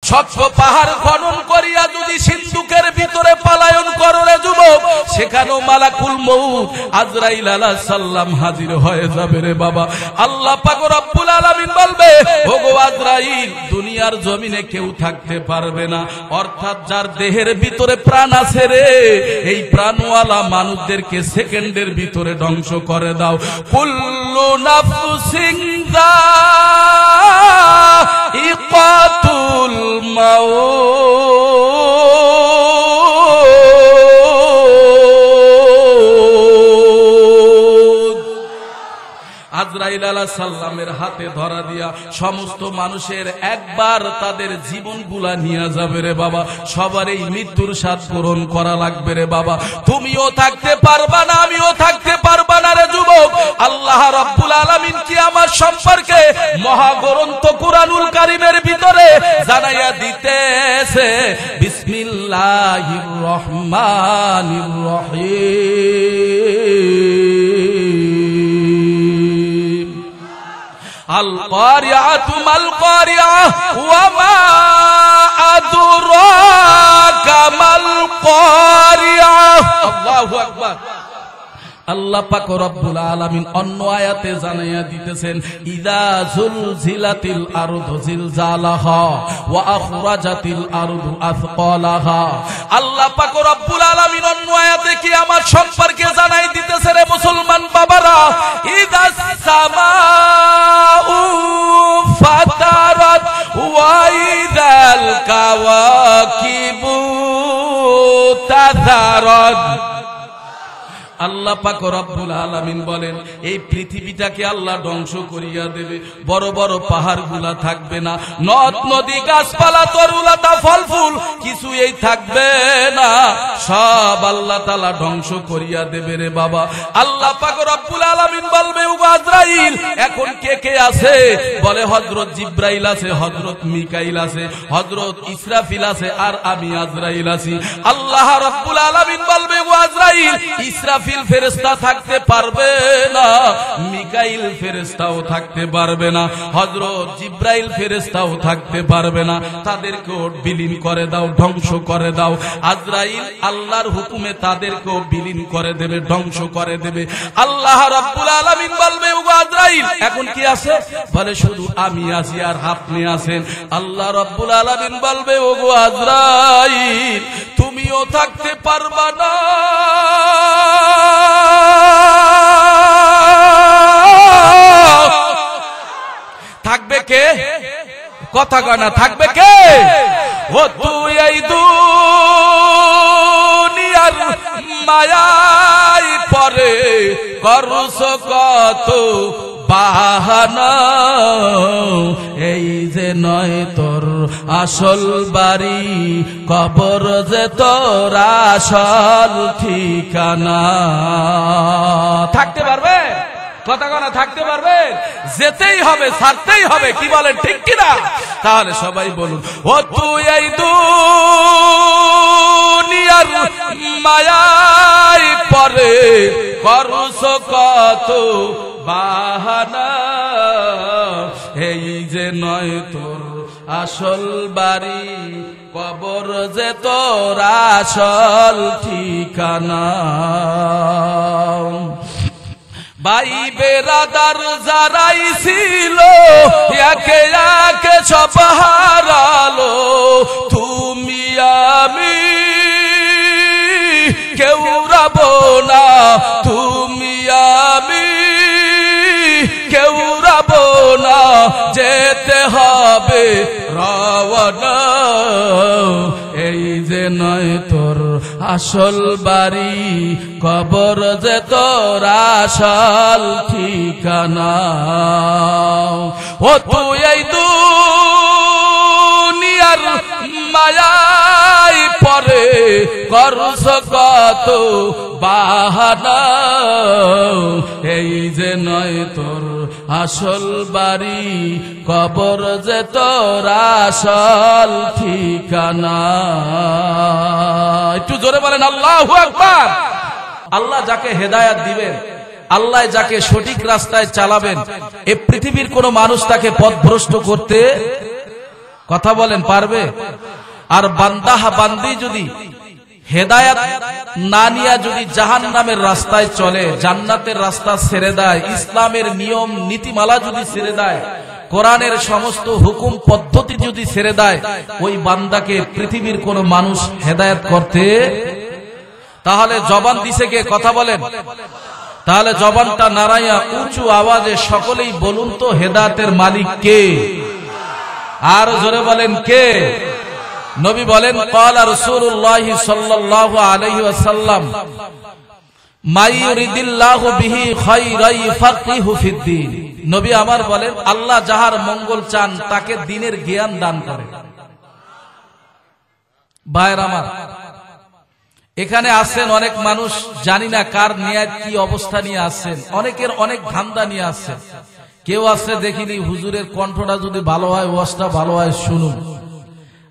শত পাহাড় খনন করিয়া যদি সিন্ধুকের ভিতরে পালায়ন করো রে যুবক, সেখানেও মালাকুল মউত আজরাইল আলাইহিস সালাম হাজির হয়ে যাবে রে বাবা। আল্লাহ পাক রব্বুল আলামিন বলবে, ওগো আজরাইল, দুনিয়ার জমিনে কেউ থাকতে পারবে না, অর্থাৎ যার দেহের ভিতরে প্রাণ আছে রে, এই প্রাণওয়ালা মানুষদেরকে সেকেন্ডের ভিতরে ধ্বংস করে দাও। কুল্লু নাফসিন যায়িকাতুল মাউত। আজরাইল আলাইহিস সালামের হাতে ধরা দিয়া সমস্ত মানুষের একবার তাদের জীবনগুলা নিয়ে যাবে রে বাবা। সবার এই মৃত্যুর স্বাদ পূরণ করা লাগবে রে বাবা। তুমিও থাকতে পারবা না, আমিও থাকতে পারবা না রে যুবক। আল্লাহ রাব্বুল আলামিন কিয়ামত সম্পর্কে মহাগ্রন্থ কুরআনুল কারীমের ভিতরে জানাইয়া দিতেছে, বিসমিল্লাহির রহমানির রহিম। আল কারিআতু মাল কারিআ ওয়া মা আদরাকা মাল কারিআ। আল্লাহু আকবার। আল্লাহ পাক রব্বুল আলামিন অন্য আয়াতে জানাইয়া দিতেছেন, ইযা যুলজিলাতিল আরদু জিলজালাহা ওয়া আখরাজাতিল আরদু আথকালাহা। আল্লাহ পাক রব্বুল আলামিন অন্য আয়াতে কিয়ামত সম্পর্কে জানাই দিতেছে রে মুসলমান বাবারা, ইযাস সামাউ ফাতারাত ওয়া ইযাল কাওয়াকিবু তাযারাত। আল্লাহ পাক রব্বুল আলামিন বলেন, এই পৃথিবীটাকে আল্লাহ ধ্বংস করিয়া দেবে। বড় বড় পাহাড়গুলা থাকবে না, নদ নদী গাছপালা তরুলতা ফল ফুল কিছু এই থাকবে না, সব আল্লাহ তাআলা ধ্বংস করিয়া দেবে রে বাবা। আল্লাহ পাক রব্বুল আলামিন বলবে, ও আজরাইল, এখন কে কে আছে? বলে, হযরত জিবরাইল আছে, হযরত মিকাইল আছে, হযরত ইসরাফিল আছে, আর আমি আজরাইল আছি। আল্লাহ রব্বুল আলামিন বলবে, ও আজরাইল, ইসরাফিল ফেরেশতা থাকতে পারবে না, মিকাইল ফেরেশতাও থাকতে পারবে না, হযরত জিবরাইল ফেরেশতাও থাকতে পারবে না, তাদেরকেও বিলীন করে দাও, ধ্বংস করে দাও। আজরাইল আল্লাহর হুকুমে তাদেরকেও বিলীন করে দেবে, ধ্বংস করে দেবে। আল্লাহ রাব্বুল আলামিন বলবে, ও আজরাইল, এখন কি আছে? বলে, শুধু আমি আছি আর আপনি আছেন। আল্লাহ রাব্বুল আলামিন বলবে, ও গো আজরাইল, তুমিও থাকতে পারবা না, থাকবে কে? কথা কয় না, থাকবে কে? ও তুই এই দুনিয়ার মায়ায় পরে করছ কত বাহানা, এই যে নয় তোর আসল বাড়ি, কবর যে তোর আসল ঠিকানা। থাকতে পারবে? কথা কথা থাকতে পারবে? যেতেই হবে, ছাড়তেই হবে, কি বলেন, ঠিক কিনা? তাহলে সবাই বলুন, ও তুই এই দুনিয়ার মায়ায় পরে করছ কত বাহানা, এই যে নয় তোর আসল বাড়ি, কবর যে তোর আসল ঠিকানা। ভাই বেরাদার যারাই ছিল একে একে সব হারালো, তুমি আমি কেউ রবো না, তুমি আমি কেউ রবো না, যেতে হবে রওনা, এই যে নয় তোর আসল বাড়ি, কবর যে তোর আসল ঠিকানা। ও তুই এই দুনিয়ার মায়ায় পরে করছ কত বাহানা, এই যে নয় তোর আসল বাড়ি, কবর যে তোর আসল ঠিকানা। একটু জোরে বলেন আল্লাহু আকবার। আল্লাহ যাকে হেদায়েত দিবেন, আল্লাহ যাকে সঠিক রাস্তায় চালাবেন, এই পৃথিবীর কোন মানুষ তাকে পথভ্রষ্ট করতে কথা বলেন পারবে? আর বান্দা বান্দি যদি হেদায়েত না নিয়ে যদি জাহান্নামের রাস্তায় চলে, জান্নাতের রাস্তা ছেড়ে দেয়, ইসলামের নিয়ম নীতিমালা যদি ছেড়ে দেয়, কোরআনের সমস্ত হুকুম পদ্ধতি যদি ছেড়ে দেয়, ওই বান্দাকে পৃথিবীর কোন মানুষ হেদায়েত করতে, তাহলে জবান দিছে কে? কথা বলেন। তাহলে জবানটা নাড়াইয়া উঁচু আওয়াজে সকলেই বলুন তো, হেদায়েতের মালিক কে? আর জোরে বলেন কে? নবী বলেন, ক্বালা রাসূলুল্লাহ সাল্লাল্লাহু আলাইহি ওয়াসাল্লাম, মাই ইউরিদিল্লাহু বিহি খায়রান ইউফাক্কিহু ফিদ্দীন। নবী আমার বলেন, আল্লাহ যাহার মঙ্গল চান তাকে দ্বীনের জ্ঞান দান করে। ভাইরা আমার, এখানে আছেন অনেক মানুষ, জানি না কার নিয়ত কি অবস্থা নিয়ে আসছেন, অনেকের অনেক ধান্দা নিয়ে আসছেন। কেউ আসছে দেখিনি হুজুরের কণ্ঠটা যদি ভালো হয়, ওয়াজটা ভালো হয়, শুনুন।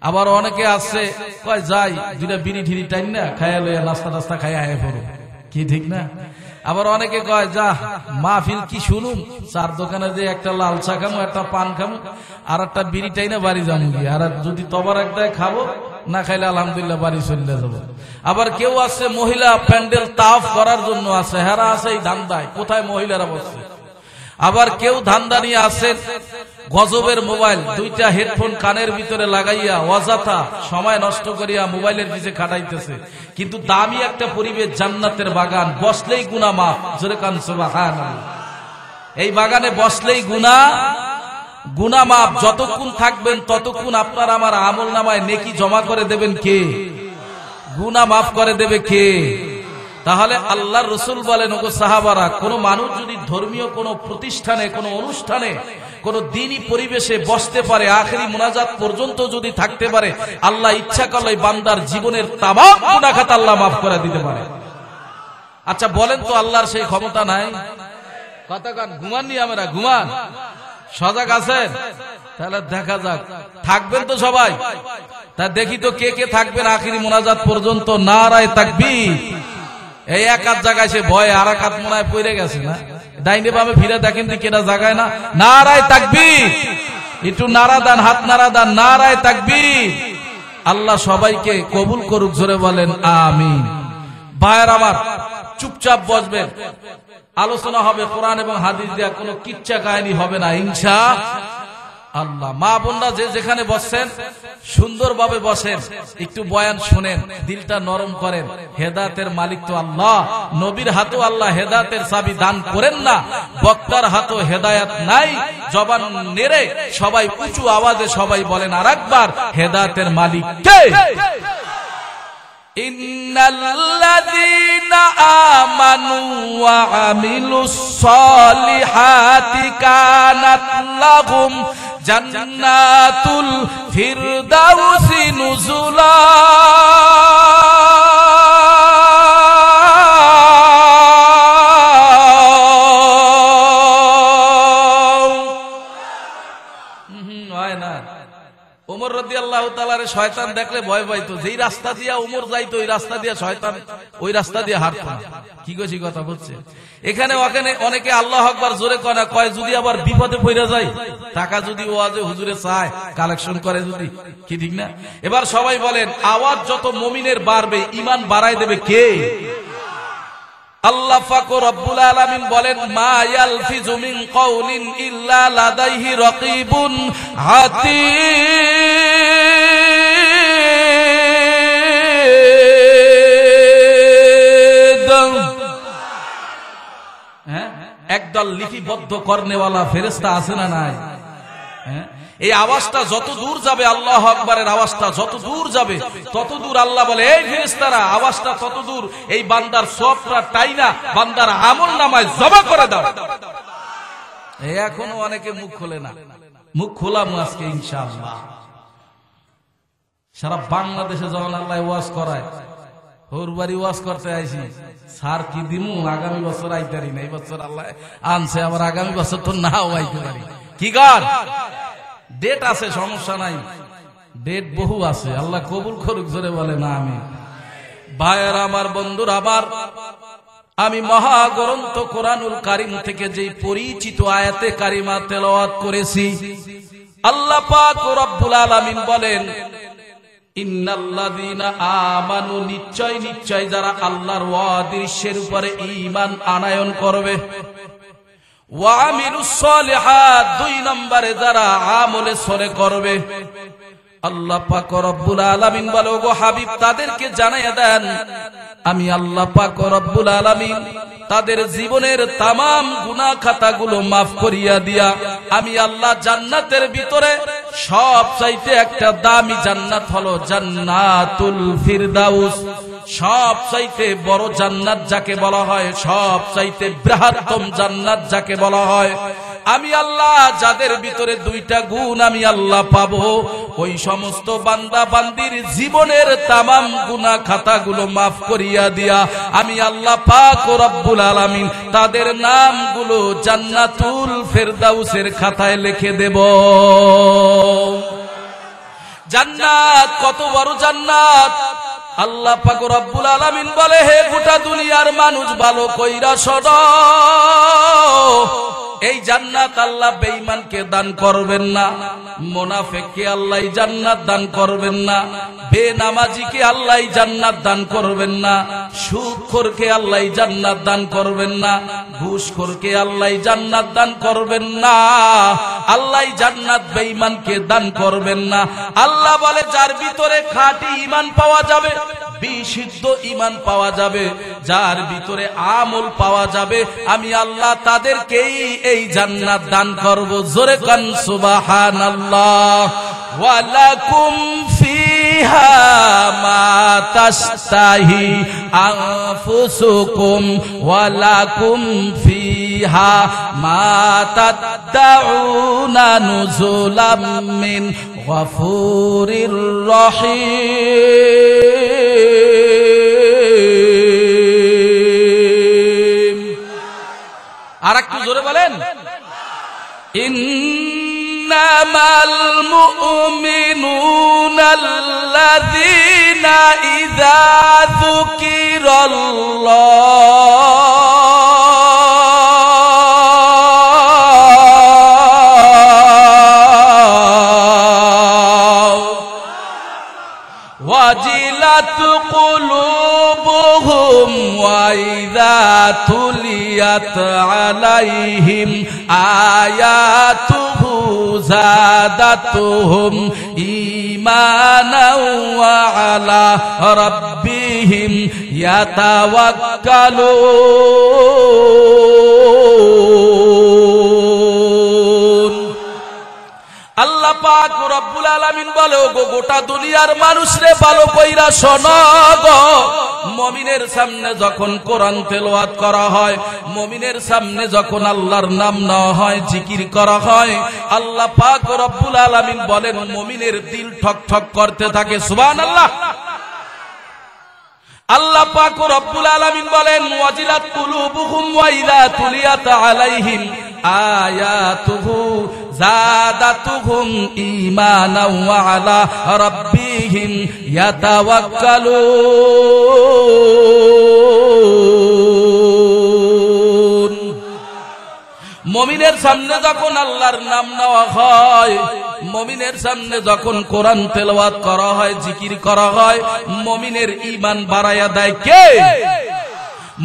আবার অনেকে আসছে কয় যাই দুইটা বিড়ি ঠিড়ি টাইম না খাইয়া লইয়া নাস্তা টাস্তা খাইয়া আয় পড়ো, কি ঠিক না? আবার অনেকে কয় যা মাহফিল কি শুনুন, চার দোকানে যে একটা লাল চা খামো, একটা পান খামো, আর একটা বিড়ি টাই না বাড়ি যাবো গিয়ে, আর যদি তবার একটাই খাবো, না খাইলে আলহামদুলিল্লাহ বাড়ি চলে যাবো। আবার কেউ আছে মহিলা প্যান্ডেল তাফ করার জন্য আছে, হেরা আছে এই ধান্দায়, কোথায় মহিলারা বসছে। আবার কেউ ধান্দা নিয়ে আসেন গজবের মোবাইল, দুইটা হেডফোন কানের ভিতরে লাগাইয়া অযথা সময় নষ্ট করিয়া মোবাইলের পিছে খাটাইতেছে। কিন্তু দামি একটা পরিবেশ, জান্নাতের বাগান, বসলেই গুনাহ মাফ। জোরে কান সুবহানাল্লাহ। এই বাগানে বসলেই গুনাহ মাফ। যতক্ষণ থাকবেন ততক্ষণ আপনার আমার আমল নামায় নেকি জমা করে দেবেন কে? গুনাহ মাফ করে দেবে কে? তাহলে আল্লাহর রাসূল বলেন, ওগো সাহাবারা, কোন মানুষ যদি ধর্মীয় কোন প্রতিষ্ঠানে, কোন অনুষ্ঠানে, কোন দ্বীনি পরিবেশে বসতে পারে, আখেরি মুনাজাত পর্যন্ত যদি থাকতে পারে, আল্লাহ ইচ্ছা করলে বান্দার জীবনের তামাম গুনাহ খাতা আল্লাহ মাফ করে দিতে পারে। আচ্ছা বলেন তো, আল্লাহর সেই ক্ষমতা নাই? কথা কান, ঘুমাননি আমরা? ঘুমান, সজাগ আছেন? তাহলে দেখা যাক, থাকবেন তো সবাই? তা দেখি তো কে কে থাকবেন আখেরি মুনাজাত পর্যন্ত। নারায়ে তাকবীর। এই এক হাত জায়গায় সে ভয়ে আর এক হাত মনে হয় পড়ে গেছে না, ডাইনে বামে ফিরে দেখেন কেটা জায়গায় না। নারায়ে তাকবীর। একটু নারা দান, হাত নারা দান, নারায়ে তাকবীর। আল্লাহ সবাইকে কবুল করুক, জোরে বলেন আমিন। ভাইয়ের আমার, চুপচাপ বসবেন, আলোচনা হবে কোরআন এবং হাদিস দিয়া, কোনো কিচ্ছা কাহিনী হবে না ইনশাআল্লাহ। মা বোনরা যে যেখানে বসছেন সুন্দরভাবে বসেন, একটু বয়ান শুনেন, দিলটা নরম করেন। হেদায়েতের মালিক তো আল্লাহ, নবীর হাতেও আল্লাহ হেদায়েতের চাবি দান করেন না, বক্তার হাতেও হেদায়েত নাই। জবান নেড়ে সবাই উঁচু আওয়াজে সবাই বলেন আরেকবার, হেদায়েতের মালিক কে? ইন্নাল্লাযীনা আমানু ওয়া আমিলুস সালিহাতি কানাত লাহুম জান্নাতুল ফিরদাউসি নুজুলা। হয় না? ওমর রাদিয়াল্লাহু তাআলার শয়তান দেখলে ভয় পাইতো, যেই রাস্তা দিয়া ওমর যাইতো ওই রাস্তা দিয়া শয়তান ওই রাস্তা দিয়ে হাঁটতো না। কি কইছি কথা বুঝছে? এখানে ওখানে অনেকে আল্লাহু আকবার জোরে কয় না, কয় যদি আবার বিপদে পড়ে যায়, টাকা যদি ওয়াজে হুজুরে চায়, কালেকশন করে যদি, কি ঠিক না? এবার সবাই বলেন, আওয়াজ যত মুমিনের বাড়বে, ঈমান বাড়ায় দেবে কে? আল্লাহ পাক রব্বুল আলামিন বলেন, মা ইয়ালফিজু মিন কাউলিন ইল্লা লাদাইহি রাকিবুন আতীদ। একদল লিপিবদ্ধ করনেওয়ালা ফেরেশতা আছে না নাই? এই আওয়াজটা যত দূর যাবে, আল্লাহু আকবারের আওয়াজটা যত দূর যাবে, তত দূর আল্লাহ বলে, এই ফেরেশতারা, আওয়াজটা তত দূর এই বান্দার সবটা টাইনা বান্দার আমল নামায় জমা করে দাও। এখনো অনেকে মুখ খোলে না, মুখ খোলাম আজকে ইনশাআল্লাহ। সারা বাংলাদেশে যখন আল্লাহ ওয়াজ করায়, ওর বাড়ি ওয়াজ করতে আইছি, স্যার কি দিমু, আগামী বছর আইতারি না, এই বছর আল্লাহ আনছে, আবার আগামী বছর তো নাও আইতে পারি। কি কর, ডেট আছে, সমস্যা নাই, ডেট বহু আছে, আল্লাহ কবুল করুক, জোরে বলে না আমি। ভাইয়ের আমার, বন্ধুর আমার, আমি মহাগ্রন্থ কোরআনুল কারীম থেকে যেই পরিচিত আয়াতে কারিমা তেলাওয়াত করেছি, আল্লাহ পাক রব্বুল আলামিন বলেন, ইন্নাল্লাযীনা আমানু, নিশ্চয় নিশ্চয় যারা আল্লাহর ওয়াদিসের উপরে ঈমান আনয়ন করবে, ওয়া আমিলুস সলিহাত, 2 নম্বরে যারা আমলে সলে করবে। আল্লাহ পাক রব্বুল আলামিন বলে, ওগো হাবিব তাদেরকে জানাইয়া দেন, আমি আল্লাহ পাক রব্বুল আলামিন তাদের জীবনের তামাম গুনাহ খাতাগুলো মাফ করিয়া দিয়া আমি আল্লাহ জান্নাতের ভিতরে সবচাইতে একটা দামি জান্নাত হলো জান্নাতুল ফিরদাউস। সবচাইতে বড় জান্নাত যাকে বলা হয়, সবচাইতে বৃহত্তম জান্নাত যাকে বলা হয়, আমি আল্লাহ যাদের ভিতরে 2টা গুণ আমি আল্লাহ পাবো, ওই সমস্ত বান্দা বান্দির জীবনের তামাম গুনাহ খাতাগুলো মাফ করিয়া দিয়া আমি আল্লাহ পাক রব্বুল আলামিন তাদের নামগুলো জান্নাতুল ফেরদাউসের খাতায় লিখে দেব। জান্নাত কত বড় জান্নাত! আল্লাহ পাক রব্বুল আলামিন বলে, হে গোটা দুনিয়ার মানুষ ভালো কইরা শোনো, এই জান্নাত আল্লাহ বেঈমানকে দান করবেন না, মুনাফিককে আল্লাহ জান্নাত দান করবেন না, বেনামাজিকে আল্লাহ জান্নাত দান করবেন না, সুদখোরকে আল্লাহ জান্নাত দান করবেন না, ঘুষখোরকে আল্লাহ জান্নাত দান করবেন না, আল্লাহ জান্নাত বেঈমানকে দান করবেন না। আল্লাহ বলে, যার ভিতরে খাঁটি ঈমান পাওয়া যাবে, বিশুদ্ধ ঈমান পাওয়া যাবে, যার ভিতরে আমল পাওয়া যাবে, আমি আল্লাহ তাদেরকেই এই জান্নাত দান করব। জোরে কান সুবহানাল্লাহ। ওয়ালাকুম ফিহা মা তাশতাহি আনফুসুকুম ওয়ালাকুম ফিহা মা তাদউনা নুজুলাম মিন গফুরির রহিম। আর একটু জোরে বলেন, ইন্নামাল মুমিনুনাল্লাযীনা ইযা যুকিরাল্লাহ ওয়াজিলাত কুলুবুহুম ওয়া ইযা তুলিয়াত আলাইহিম আয়াতুহু যাদাতুহুম ঈমানাও ওয়া আলা রাব্বিহিম ইয়াতাওয়াক্কালুন। আল্লাহ পাক রব্বুল আলামিন বলে, গো গোটা দুনিয়ার মানুষরে ভালো কইরা শোনো গো, মুমিনের সামনে যখন কোরআন তেলাওয়াত করা হয়, মুমিনের সামনে যখন আল্লাহর নাম নেওয়া হয়, জিকির করা হয়, আল্লাহ পাক রব্বুল আলামিন বলেন মুমিনের দিল ঠক ঠক করতে থাকে। সুবহানাল্লাহ। আল্লাহ পাক রব্বুল আলামিন বলেন, ওয়াজিলাত কুলুবুহুম ওয়া ইযা তুলিয়াত আলাইহিম আয়াতুহু যাদাতুহুম ঈমানাও ওয়া আলা রাব্বিহিম ইয়াতাওয়াক্কালুন। মুমিনের সামনে যখন আল্লাহর নাম নেওয়া হয়, মুমিনের সামনে যখন কোরআন তেলাওয়াত করা হয়, জিকির করা হয়, মুমিনের ঈমান বাড়ায়া দেয় কে?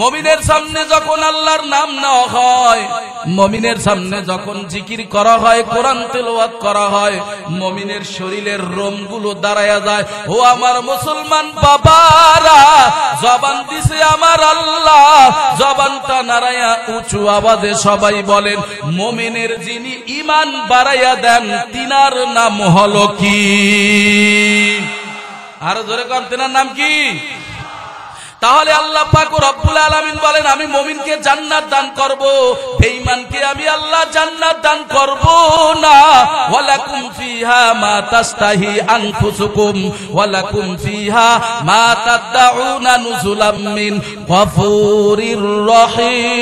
মুমিনের সামনে যখন আল্লাহর নাম নেওয়া হয়, মুমিনের সামনে যখন জিকির করা হয়, কোরআন তেলাওয়াত করা হয়, মুমিনের শরীরের রোমগুলো দাঁড়ায়া যায়। ও আমার মুসলমান বাবারা, জবান দিছে আমার আল্লাহ, জবানটা নাড়ায়া উঁচু আওয়াজে সবাই বলেন, মুমিনের যিনি ঈমান বাড়াইয়া দেন তিনার নাম হলো কি? আরো জোরে কোন, তিনার নাম কি? তাহলে আল্লাহ পাক রব্বুল আলামিন বলেন, আমি মুমিনকে জান্নাত দান করব, বেঈমানকে আমি আল্লাহ জান্নাত দান করব না। ওয়ালাকুম ফিহা মা তাশতাহি আনফুসুকুম ওয়ালাকুম ফিহা মা তাদউনা নুজুলাম মিন গফুরির রহিম।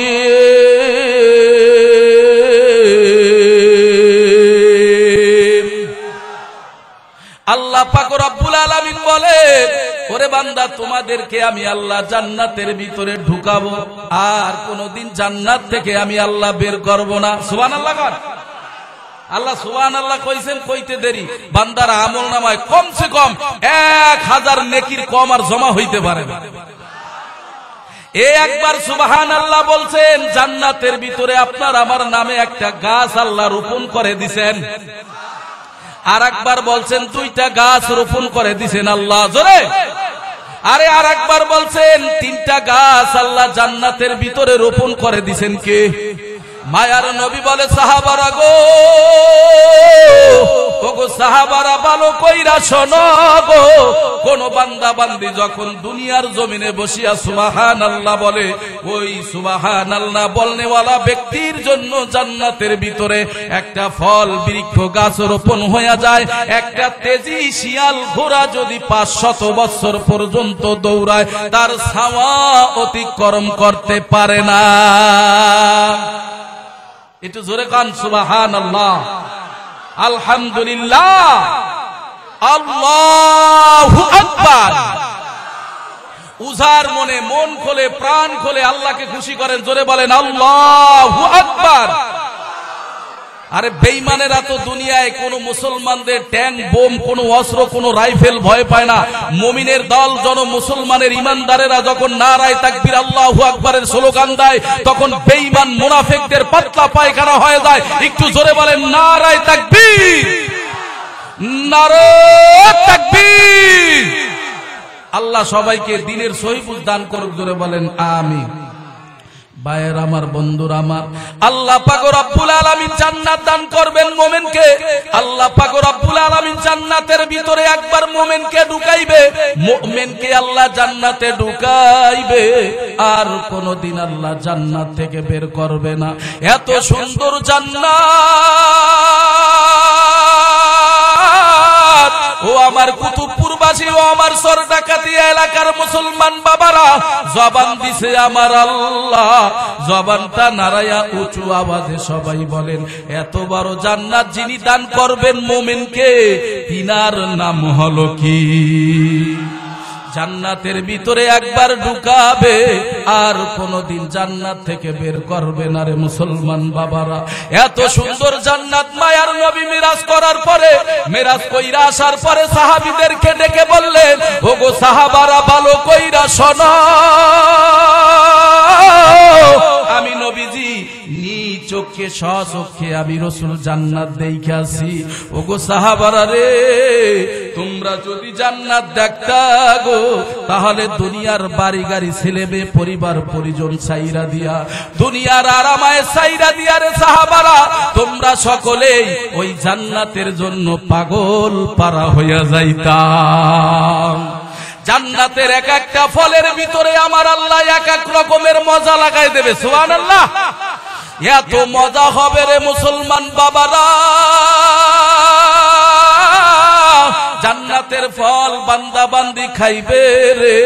আল্লাহ পাক রব্বুল আলামিন বলেন, ও ওরে বান্দা তোমাদেরকে আমি আল্লাহ জান্নাতের ভিতরে ঢুকাবো, আর কোনদিন জান্নাত থেকে আমি আল্লাহ বের করব না। সুবহানাল্লাহ কর। আল্লাহ সুবহানাল্লাহ কইছেন, কইতে দেরি, বান্দার আমল নামায় কমসে কম 1000 নেকির কম আর জমা হইতে পারে না। একবার সুবহানাল্লাহ বলছেন, জান্নাতের ভিতরে আপনার আমার নামে একটা গাছ আল্লাহ রোপণ করে দিবেন। আর একবার বলছেন 2টা গাছ রোপণ করে দিবেন আল্লাহ, জোরে। আরে আর একবার বলছেন 3টা গাছ আল্লাহ জান্নাতের ভিতরে রোপণ করে দিবেন। কে? মায়ার নবী বলে, সাহাবারা গো, ওগো সাহাবারা ভালো কইরা শোনো গো, কোন বান্দা বান্দি যখন দুনিয়ার জমিনে বসিয়া সুবহানাল্লাহ বলে, ওই সুবহানাল্লাহ বলনেওয়ালা ব্যক্তির জন্য জান্নাতের ভিতরে একটা ফল বৃক্ষ গাছ রোপণ হয়ে যায়। একটা তেজি শিয়াল ঘোড়া যদি 500 বছর পর্যন্ত দৌড়ায়, তার ছায়া অতিক্রম করতে পারে না। একটু জোরে কান সুবহানাল্লাহ, আলহামদুলিল্লাহ, আল্লাহু আকবার। উজার মনে, মন খোলে, প্রাণ খোলে আল্লাহকে খুশি করেন, জোরে বলেন আল্লাহু আকবার। আরে বেঈমানেরা তো দুনিয়ায় কোন মুসলমানদের ট্যাঙ্ক, বোম, কোন অস্ত্র, কোন রাইফেল ভয় পায় না। মুমিনের দল জন মুসলমানের ইমানদারেরা যখন নারায়ে তাকবীর আল্লাহু আকবারের স্লোগান দেয়, তখন বেঈমান মুনাফিকদের পাতলা পায়খানা হয়ে যায়। একটু জোরে বলেন নারায়ে তাকবীর, নারায়ে তাকবীর। আল্লাহ সবাইকে দ্বীনের সহি বুঝ দান করুক, জোরে বলেন আমিন। ভাইয়ের আমার, বন্ধুরা আমার, আল্লাহ পাক রব্বুল আলামিন জান্নাত দান করবেন মুমিনকে। আল্লাহ পাক রব্বুল আলামিন জান্নাতের ভিতরে একবার মুমিনকে ঢুকাইবে, মুমিনকে আল্লাহ জান্নাতে ঢুকাইবে, আর কোনদিন আল্লাহ জান্নাত থেকে বের করবে না। এত সুন্দর জান্নাত, ও আমার কুতুবপুরবাসী, ও আমার সরডাকাতিয়া এলাকার মুসলমান বাবারা, জবান দিছে আমার আল্লাহ, জবানটা নারায়া উঁচু আওয়াজে সবাই বলেন, এত বড় জান্নাত যিনি দান করবেন মুমিনকে, তিনার নাম হলো কি? জান্নাতের ভিতরে একবার ঢুকাবে, আর কোনদিন জান্নাত থেকে বের করবে না রে মুসলমান বাবারা। এত সুন্দর জান্নাত মায়ার নবী মিরাজ করার পরে, মিরাজ কইরা আসার পরে সাহাবীদেরকে ডেকে বললেন, ওগো সাহাবারা ভালো কইরা শোনো, আমি নবীজি নিজ চোখে স্বচক্ষে আমি রাসূল জান্নাত দেখাছি। ওগো সাহাবারা রে, তোমরা যদি জান্নাত দেখতা গো, তাহলে দুনিয়ার বাড়ি গাড়ি ছেলে মেয়ে পরিবার পরিজন ছাইরা দিয়া, দুনিয়ার আরামায় ছাইরা দিয়া রে সাহাবারা, তোমরা সকলেই ওই জান্নাতের জন্য পাগল পারা হইয়া যাইতাম। জান্নাতের এক একটা ফলের ভিতরে আমার আল্লাহ এক এক রকমের মজা লাগাই দেবে। সুবহানাল্লাহ। এত মজা হবে রে মুসলমান বাবারা, জান্নাতের ফল বান্দা বান্দি খাইবে রে,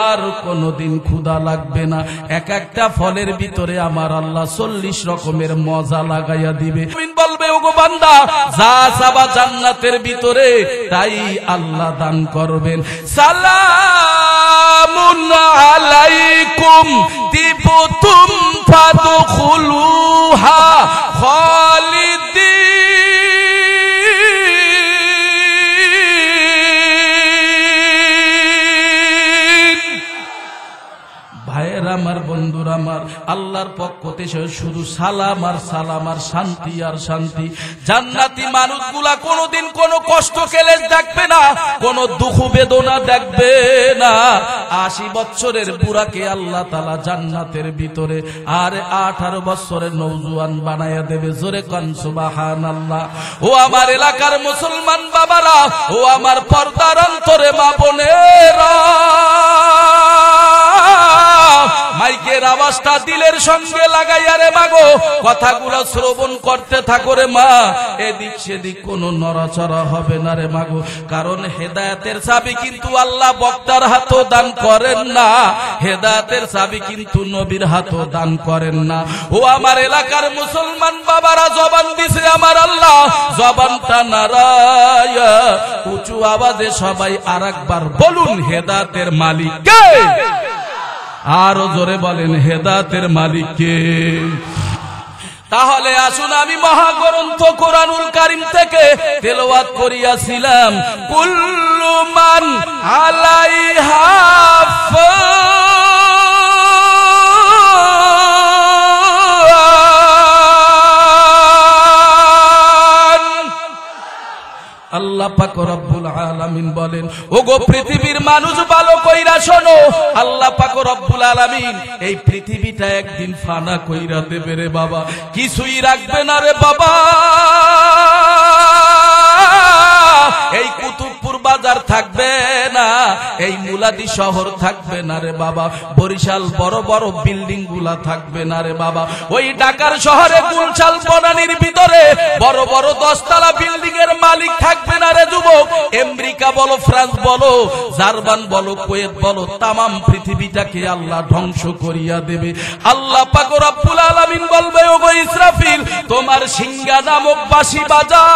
আর কোনদিন ক্ষুধা লাগবে না। এক একটা ফলের ভিতরে আমার আল্লাহ 40 রকমের মজা লাগাইয়া দিবে। বলবে, ওগো বান্দা, যা চাবা জান্নাতের ভিতরে তাই আল্লাহ দান করবেন। সালামুন আলাইকুম তিবতুম ফাদখুলুহা খালিদিন। আমার বন্ধুরা আমার, আল্লাহর পক্ষ থেকে শুধু সালাম আর সালাম আর শান্তি আর শান্তি। জান্নাতি মানুষগুলা কোনোদিন কোনো কষ্ট কেলেশ দেখবে না, কোনো দুঃখ বেদনা দেখবে না। 80 বছরের বুড়াকে আল্লাহ তাআলা জান্নাতের ভিতরে আর 18 বছরের নওজোয়ান বানায়া দেবে। জোরে কান সুবহানাল্লাহ। ও আমার এলাকার মুসলমান বাবারা, ও আমার পর্দার অন্তরে মা বোনেরা, মাইকের আওয়াজ আওয়াজটা দিলের সঙ্গে লাগাইয়া রে মাগো কথাগুলো শ্রবণ করতে থাকো রে মা, এদিক সেদিক কোনো নড়াচড়া হবে না রে মাগো। কারণ হেদায়েতের চাবি কিন্তু আল্লাহ বক্তার হাতও দান করেন না, হেদায়েতের চাবি কিন্তু নবীর হাতও দান করেন না। ও আমার এলাকার মুসলমান বাবারা, জবান দিছে আমার আল্লাহ, জবানটা নারায়া উঁচু আওয়াজে সবাই আরেকবার বলুন, হেদায়েতের মালিক কে? আরো জোরে বলেন, হেদায়েতের মালিক কে? তাহলে আসুন আমি মহাগ্রন্থ কোরআনুল কারীম থেকে তেলাওয়াত করিয়াছিলাম, কুল্লু মান আলাইহা আল্লাহ পাক রব্বুল আলামিন বলেন, ওগো পৃথিবীর মানুষ ভালো কইরা শোনো, আল্লাহ পাক রব্বুল আলামিন এই পৃথিবীটা একদিন ফানা কইরা দেবে রে বাবা, কিছুই রাখবে না রে বাবা। এই কুতুবপুর বাজার থাকবে না, এই মুলাদি শহর থাকবে না রে বাবা, বরিশাল বড় বড় বিল্ডিং গুলা থাকবে না রে বাবা, ওই ঢাকার শহরে গুলশান বনানীর ভিতরে বড় বড় 10 তলা বিল্ডিং এর মালিক থাকবে না রে যুবক। আমেরিকা বলো, ফ্রান্স বলো, জার্মান বলো, কুয়েত বলো, তামাম পৃথিবীটাকে আল্লাহ ধ্বংস করিয়া দেবে। আল্লাহ পাক রব্বুল আলামিন বলবে, ওগো ইসরাফিল তোমার সিংহা নামক বাঁশি বাজাও।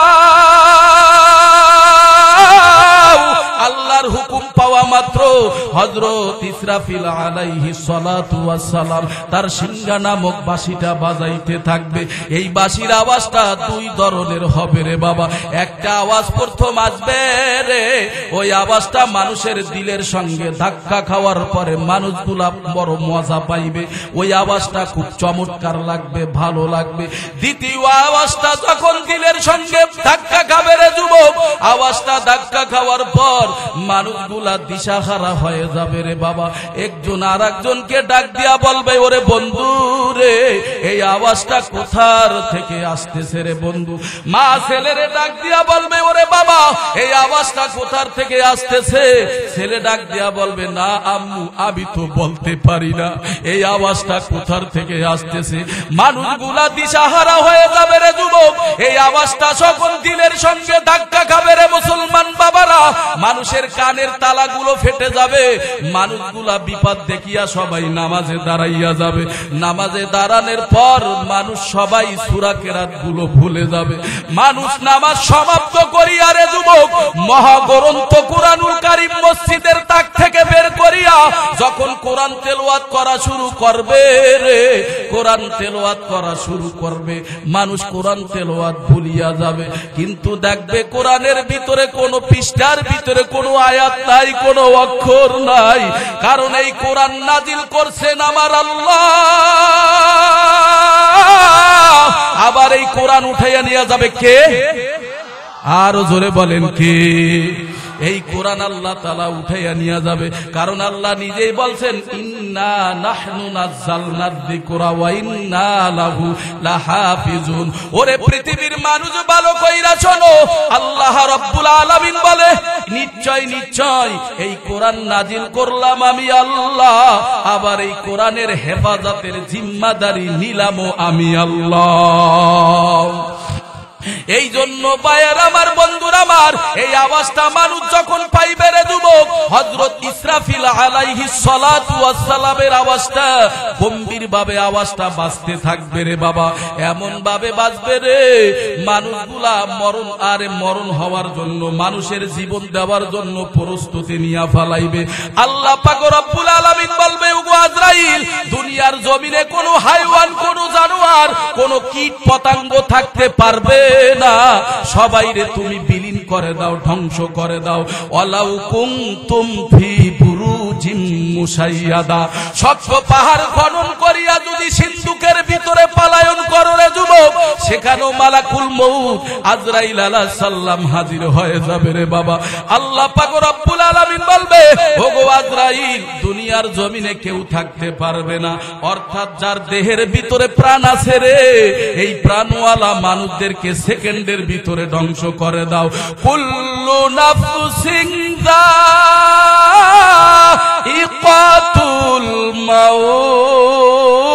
আল্লাহর হুকুম পাওয়া মাত্র হযরত ইসরাফিল আলাইহিস সালাতু ওয়াস সালাম তার সিংহা নামক বাঁশিটা বাজাইতে থাকবে। এই বাঁশির আওয়াজটা 2 ধরনের হবে রে বাবা। একটা আওয়াজ প্রথম আসবে রে, ওই আওয়াজটা মানুষের দিলের সঙ্গে ধাক্কা খাওয়ার পরে মানুষগুলা বড় মজা পাইবে, ওই আওয়াজটা খুব চমৎকার লাগবে, ভালো লাগবে। দ্বিতীয় আওয়াজটা যখন দিলের সঙ্গে ধাক্কা খাবে রে যুবক, আওয়াজটা ধাক্কা খাওয়ার পর মানুষগুলা দিশাহারা হয়ে যাবে রে বাবা। একজন আর একজনকে ডাক দিয়া বলবে, ওরে বন্ধু রে, এই আওয়াজটা কোথার থেকে আসতেছে রে বন্ধু। মা ছেলেরে ডাক দিয়া বলবে, ওরে বাবা এই আওয়াজটা কোথার থেকে আসতেছে। ছেলে ডাক দিয়া বলবে, না আম্মু আমি তো বলতে পারি না এই আওয়াজটা কোথার থেকে আসতেছে। মানুষগুলা দিশাহারা হয়ে যাবে রে যুবক। এই আওয়াজটা যখন দিলের সঙ্গে ধাক্কা খাবে রে মুসলমান বাবারা, মানুষের কানের তালাগুলো ফেটে যাবে, মানুষগুলা বিপদ দেখিয়া সবাই নামাজে দাঁড়াইয়া যাবে। নামাজে দাঁড়ানোর পর মানুষ সবাই সূরা কেরাত গুলো ভুলে যাবে। মানুষ নামাজ সমাপ্ত করিয়া রে যুবক মহাগ্রন্থ কোরআনুল কারীম মসজিদের তাক থেকে বের করিয়া যখন কোরআন তেলাওয়াত করা শুরু করবে রে, কোরআন তেলাওয়াত করা শুরু করবে, মানুষ কোরআন তেলাওয়াত ভুলিয়া যাবে। কিন্তু দেখবে কোরআনের ভিতরে কোনো পৃষ্ঠার ভিতরে কোনো আয়াত নাই, কোনো অক্ষর নাই, কারণ এই কোরআন নাজিল করছেন আমার আল্লাহ। আবার এই কোরআন উঠাইয়া নিয়ে যাবে কে? আরো জোরে বলেন কে? এই কোরআন আল্লাহ তাআলা উঠাইয়া নিয়ে যাবে, কারণ আল্লাহ নিজেই বলছেন, ইন্না নাহনু নাযালনায যিকরা ওয়া ইন্না লাহু লাহাফিজুন। ওরে পৃথিবীর মানুষ ভালো কইরা শোনো, আল্লাহ রাব্বুল আলামিন বলে, নিশ্চয় নিশ্চয় এই কোরআন নাজিল করলাম আমি আল্লাহ, আবার এই কোরআনের হেফাজতের জিম্মাদারি নিলামও আমি আল্লাহ। এই জন্য ভাইয়ের আমার, বন্ধুরা আমার, এই আওয়াজটা মানুষ যখন পাইবে রে যুবক, হযরত ইসরাফিল আলাইহিস সালাতু ওয়াস সালামের আওয়াজটা গম্ভীর ভাবে আওয়াজটা বাজতে থাকবে রে বাবা। এমন ভাবে বাজবে রে, মানুষগুলা মরণ হওয়ার জন্য, মানুষের জীবন দেওয়ার জন্য প্রস্তুতি নিয়ে ফেলাইবে। আল্লাহ পাক রব্বুল আলামিন বলবে, ওগো আজরাইল, দুনিয়ার জমিনে কোনো হাইওয়ান, কোনো জানোয়ার, কোনো কীট পতঙ্গ থাকতে পারবে না, সবাই রে তুমি বিলীন করে দাও, ধ্বংস করে দাও। ওয়ালাউ কুনতুম ফি বুরুজিম মুশাইয়াদা, শক্ত পাহাড় খনন করিয়া যদি সিন্ধুকের ভিতরে পলায়ন করো রে যুবক, সেখানেও মালাকুল মউত আজরাইল আলাইহিস সালাম হাজির হয়ে যাবে রে বাবা। আল্লাহ পাক রব্বুল আলামিন বলবে, ওগো আজরাইল, দুনিয়ার জমিনে কেউ থাকতে পারবে না, অর্থাৎ যার দেহের ভিতরে প্রাণ আছে রে, এই প্রাণওয়ালা মানুষদেরকে সেকেন্ডের ভিতরে ধ্বংস করে দাও। কুল্লু নাফসিন যায়িকাতুল মাউত,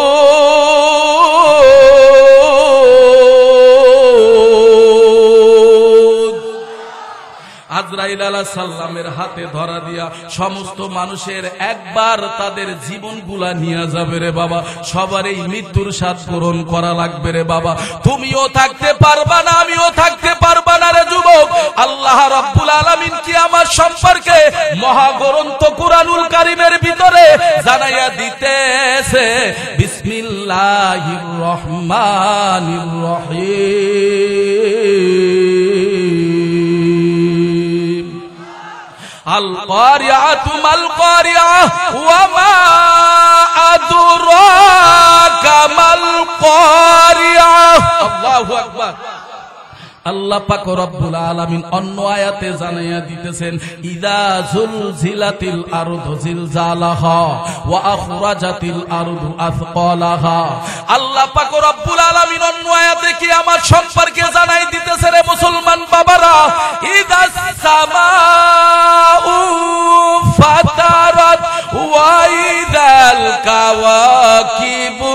সাল্লামের হাতে ধরা দিয়া সমস্ত মানুষের একবার তাদের জীবনগুলা নিয়ে যাবে রে বাবা। সবার এই মৃত্যুর স্বাদ পূরণ করা লাগবে রে বাবা। তুমিও থাকতে পারবা না, আমিও থাকতে পারবা না রে যুবক। আল্লাহ রাব্বুল আলামিন কিয়ামত সম্পর্কে মহাগ্রন্থ কুরআনুল কারীমের ভিতরে জানাইয়া দিতেছে, বিসমিল্লাহির রহমানির রহিম। আল কারিআতু মাল কারিআহ ওয়া মা আদরাকা মাল কারিআহ। আল্লাহু আকবার। আল্লাহ পাক রব্বুল আলামিন অন্য আয়াতে জানাইয়া দিতেছেন, ইযা যুলজিলাতিল আরদু জিলজালাহা ওয়া আখরাজাতিল আরদু আথকালাহা। আল্লাহ পাক রব্বুল আলামিন অন্য আয়াতে কিয়ামত সম্পর্কে জানাই দিতেছে রে মুসলমান বাবারা, ইযাস সামাউ ফাতারাত ওয়া ইযাল কাওয়াকিবু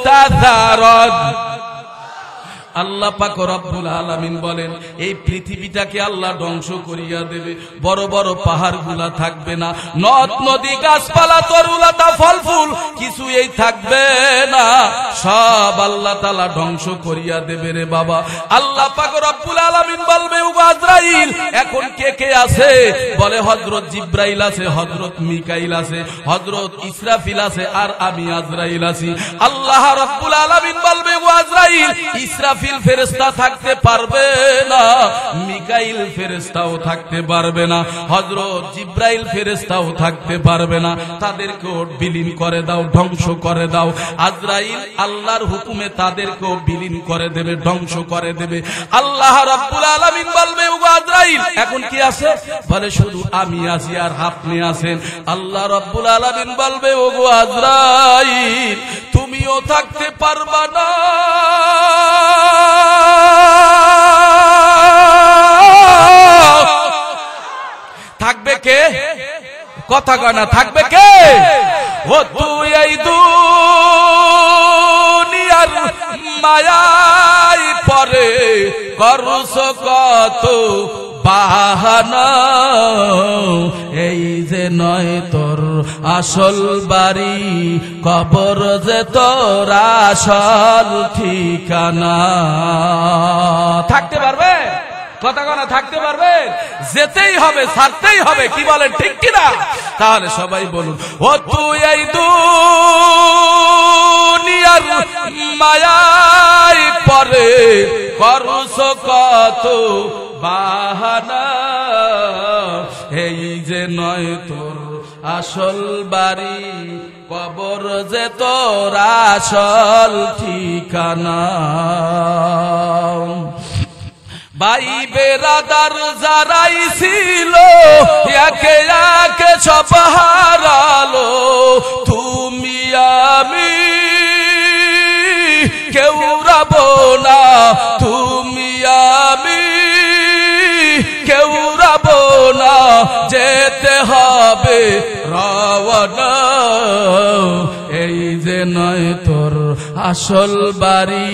তাযারাত। আল্লাহ পাক রব্বুল আলামিন বলেন, এই পৃথিবীটাকে আল্লাহ ধ্বংস করিয়া দেবে। বড় বড় পাহাড়গুলা থাকবে না, নদ নদী গাছপালা তরুলতা ফল ফুল কিছু এই থাকবে না, সব আল্লাহ তাআলা ধ্বংস করিয়া দেবে রে বাবা। আল্লাহ পাক রব্বুল আলামিন বলবে, ও আজরাইল এখন কে কে আছে? বলে হযরত জিবরাইল আছে, হযরত মিকাইল আছে, হযরত ইসরাফিল আছে, আর আমি আজরাইল আছি। আল্লাহ রাব্বুল আলামিন বলবে, ও আজরাইল ইসরাফিল ফেরেশতা থাকতে পারবে না, মিকাইল ফেরেশতাও থাকতে পারবে না, হযরত জিবরাইল ফেরেশতাও থাকতে পারবে না। তাদেরকেও বিলীন করে দাও, ধ্বংস করে দাও। আজরাইল আল্লাহর হুকুমে তাদেরকেও বিলীন করে দেবে, ধ্বংস করে দেবে। আল্লাহ রাব্বুল আলামিন বলবে, ও আজরাইল এখন কি আছে? বলে শুধু আমি আছি আর আপনি আছেন। আল্লাহ রাব্বুল আলামিন বলবে, ও গো আজরাইল তুমিও থাকতে পারবা না, থাকবে কে? কথা কনা, থাকবে কে? ও তুই এই দুনিয়ার মায়ায় পরে করছ কত বাহানা, এই যে নয় তোর আসল বাড়ি, কবর যে তোর আসল ঠিকানা। থাকতে পারবে? কথা কথা থাকতে পারবে? যেতেই হবে, ছাড়তেই হবে, কি বলেন ঠিক কিনা? তাহলে সবাই বলুন, ও তুই এই দুনিয়ার মায়ায় পরে করছ কত বাহানা, এই যে নয় তোর আসল বাড়ি, কবর যে তোর আসল ঠিকানা। ভাই বেরাদার যারাই ছিল একে একে সব হারালো, তুমি আমি কেউ রবো না, তুমি আমি কেউ রবো না, যেতে হবে রওনা, এই যে নয় তোর আসল বাড়ি,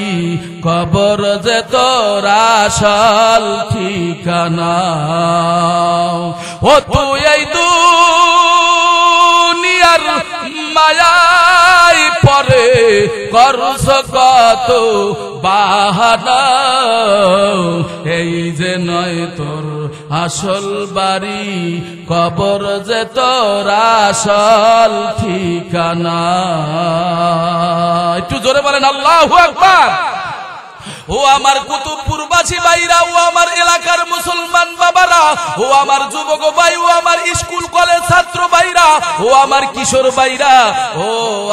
কবর যে তোর আসল ঠিকানা। ও তুই এই দুনিয়ার মায়ায় পরে করছ কত বাহানা, এই যে নয় তোর আসল বাড়ি, কবর যে তোর আসল ঠিকানা। একটু জোরে বলেন আল্লাহু আকবার। ও আমার কুতুবপুরবাসী ভাইরা, ও আমার এলাকার মুসলমান বাবারা, ও আমার যুবক ভাই, ও আমার স্কুল কলেজ ছাত্র ভাইরা, ও আমার কিশোর ভাইরা, ও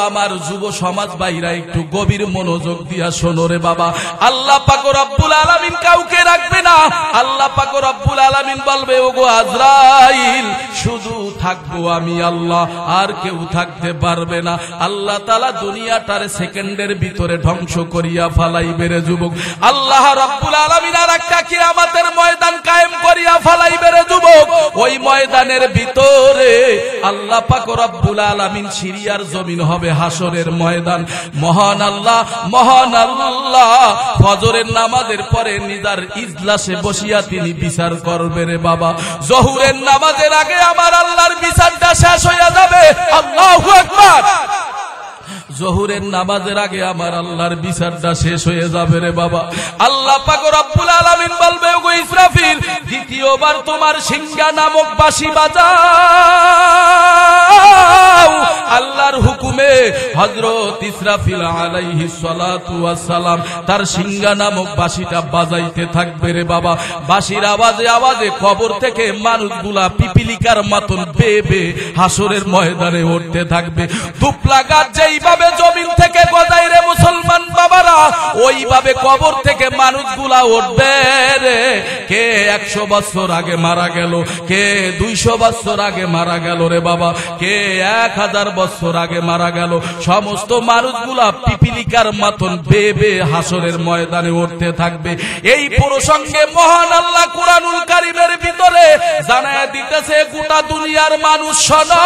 আমার যুব সমাজ ভাইরা, একটু গভীর মনোযোগ দিয়া শোনো রে বাবা। আল্লাহ পাক রব্বুল আলামিন কাউকে রাখবে না। আল্লাহ পাক রব্বুল আলামিন বলবে, ও গো আজরাইল শুধু থাকবো আমি আল্লাহ, আর কেউ থাকতে পারবে না। আল্লাহ তাআলা দুনিয়াটার সেকেন্ডের ভিতরে ধ্বংস করিয়া ফালাইবে রে যুবক। আল্লাহ রাব্বুল আলামিন আর একটা কিয়ামতের ময়দান কায়েম করিয়া ফালাইবে রে যুবক। ও ওই ময়দানের ভিতরে আল্লাহ পাক রব্বুল আলামিন সিরিয়ার জমিন হবে হাসরের ময়দান। মহান আল্লাহ ফজরের নামাজের পরে নিজার ইজলাসে বসিয়া তিনি বিচার করবে রে বাবা। জহুরের নামাজের আগে আমার আল্লাহর বিচারটা শেষ হয়ে যাবে। আল্লাহু আকবার। জহুরের নামাজের আগে আমার আল্লাহর বিচারটা শেষ হয়ে যাবে রে বাবা। আল্লাহ পাক রব্বুল আলামিন বলবে, ওগো ইসরাফিল, দ্বিতীয়বার তোমার সিংহা নামক বাঁশি বাজাও। আল্লাহর হুকুমে হযরত ইসরাফিল আলাইহিস সালাতু ওয়াস সালাম তার সিংহা নামক বাঁশিটা বাজাইতে থাকবে রে বাবা। বাঁশির আওয়াজে আওয়াজে কবর থেকে মানুষগুলা পিপিলিকার মতন বেয়ে বেয়ে হাসরের ময়দানে উঠতে থাকবে। দুপলা গাছ যেইভাবে জমিন থেকে গজায় রে মুসলমান বাবারা, ওইভাবে কবর থেকে মানুষগুলা উঠবে রে। কে 100 বছর আগে মারা গেল, কে 200 বছর আগে মারা গেল রে বাবা, কে 1000 বছর আগে মারা গেল। সমস্ত মানুষগুলা পিপিলিকার মতন বেয়ে বেয়ে হাসরের ময়দানে উঠতে থাকবে। এই প্রসঙ্গে মহান আল্লাহ কুরআনুল কারীমের ভিতরে জানায়া দিতেছে, গোটা দুনিয়ার মানুষ শোনো,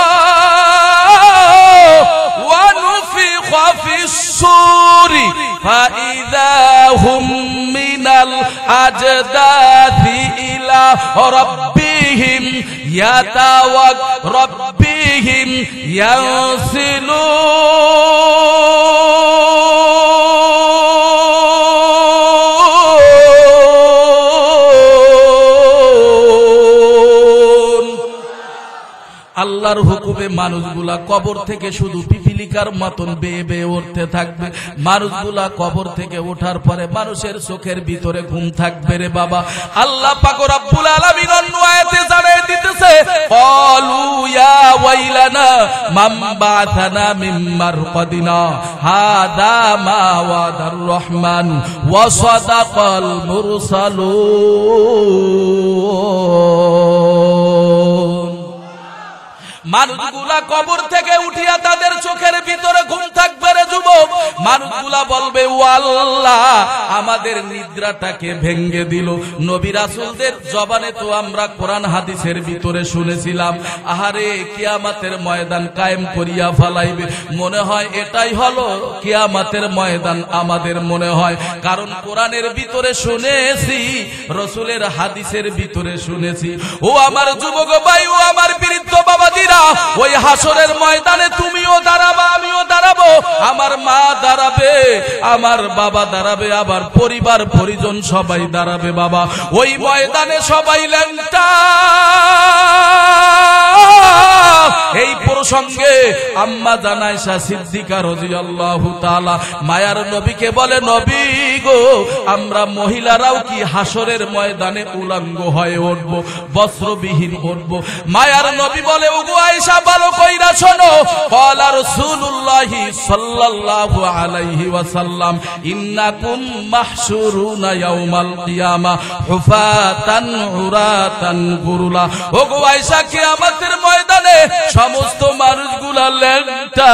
ওয়া নুফিখা ফিস সূরি ফাইযা হুম মিনাল আজদাথি ইলা রাব্বিহিম রাব্বিহিম আল্লাহর হুকুমে মানুষগুলা কবর থেকে শুধু পিপিলিকার মতন বেয়ে বেয়ে উঠতে থাকবে। মানুষগুলা কবর থেকে ওঠার পরে মানুষের চোখের ভিতরে ঘুম থাকবে রে বাবা। আল্লাহ পাক রব্বুল আলামিন অন্য আয়াতে জানায় দিতেছে, ক্বালু ইয়া ওয়াইলানা মান বা'থানা মিন মারকাদিনা হাদা মা ওয়াদার রহমান ওয়া সাদাকাল মুরসালুন। মানুষগুলা কবর থেকে উঠিয়া তাদের চোখের ভিতরে ঘুম থাকবে রে যুবক। মানুষগুলা বলবে, ও আল্লাহ, আমাদের নিদ্রাটাকে ভেঙ্গে দিল। নবী রাসূলদের জবানে তো আমরা কোরআন হাদিসের ভিতরে শুনেছিলাম, আহারে কিয়ামতের ময়দান কায়েম করিয়া ফেলাইবে। মনে হয় এটাই হলো কিয়ামতের ময়দান আমাদের মনে হয়, কারণ কোরআনের ভিতরে শুনেছি, রাসূলের হাদিসের ভিতরে শুনেছি। ও আমার যুবক ভাই, ও আমার বৃদ্ধ বাবাজিরা, ওই হাসরের ময়দানে তুমিও দাঁড়াবা, আমিও দাঁড়াবো, আমার মা দাঁড়াবে, আমার বাবা দাঁড়াবে, আবার পরিবার পরিজন সবাই দাঁড়াবে বাবা। ওই ময়দানে সবাই ল্যাংটা। এই প্রসঙ্গে আম্মা জান আয়েশা সিদ্দিকা রাদিয়াল্লাহু তাআলা মায়ার নবীকে বলে, নবী গো, আমরা মহিলারাও কি হাসরের ময়দানে উলঙ্গ হয়ে উঠব, বস্ত্রবিহীন উঠব? মায়ার নবী বলে, ওগো আয়েশা, ভালো কইরা শোনো, ক্বালা রাসূলুল্লাহি সাল্লাল্লাহু আলাইহি ওয়াসাল্লাম, ইন্নাকুম মাহশুরুনা ইয়াউমাল কিয়ামা হুফাতান উরাতান গুরুলা। ওগো আয়েশা, কিয়ামতের ময়দানে সমস্ত মানুষগুলা ল্যাংটা,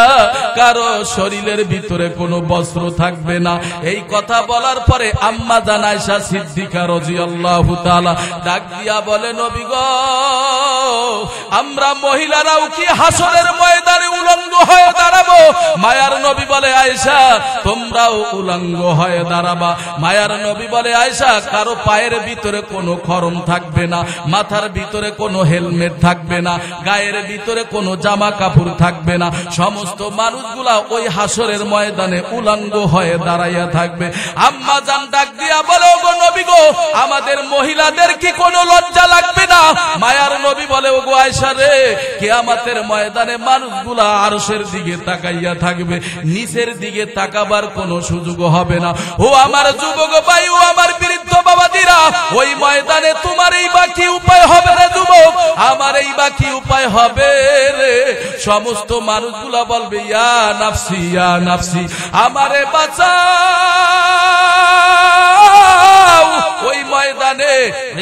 কারো শরীরের ভিতরে কোনো বস্ত্র থাকবে না। এই কথা বলার পরে আম্মা জান আয়েশা সিদ্দিকা রাদিয়াল্লাহু তাআলা ডাক দিয়া বলে, নবী গো, আমরা মহিলারাও কি হাসরের ময়দানে উলঙ্গ হয়ে দাঁড়াবো? মায়ার নবী বলে, আয়েশা, তোমরাও উলঙ্গ হয়ে দাঁড়াবা। মায়ার নবী বলে, আয়েশা, কারো পায়ের ভিতরে কোনো খরম থাকবে না, মাথার ভিতরে কোনো হেলমেট থাকবে না, গায়ের ভিতরে কোনো জামা কাপড় থাকবে না। সমস্ত মানুষগুলা ওই হাসরের ময়দানে উলঙ্গ হয়ে দাঁড়াইয়া থাকবে। আম্মা জান ডাক দিয়া বলে, ওগো নবী গো, আমাদের মহিলাদের কি কোনো লজ্জা লাগবে না? মায়ার নবী বলে, ওগো আয়েশা রে, কিয়ামতের ময়দানে মানুষগুলা আরশের দিকে তাকাইয়া থাকবে, নিচের দিকে তাকাবার কোনো সুযোগ হবে না। ও আমার যুবক ভাই, ও আমার বৃদ্ধ বাবাজিরা, ওই ময়দানে তোমার এই বাকি উপায় হবে রে যুবক, আমার এই বাকি উপায় হবে রে। সমস্ত মানুষগুলা বলবে, ইয়া নাফসি, ইয়া নাফসি, আমারে বাঁচাও। ওই ময়দানে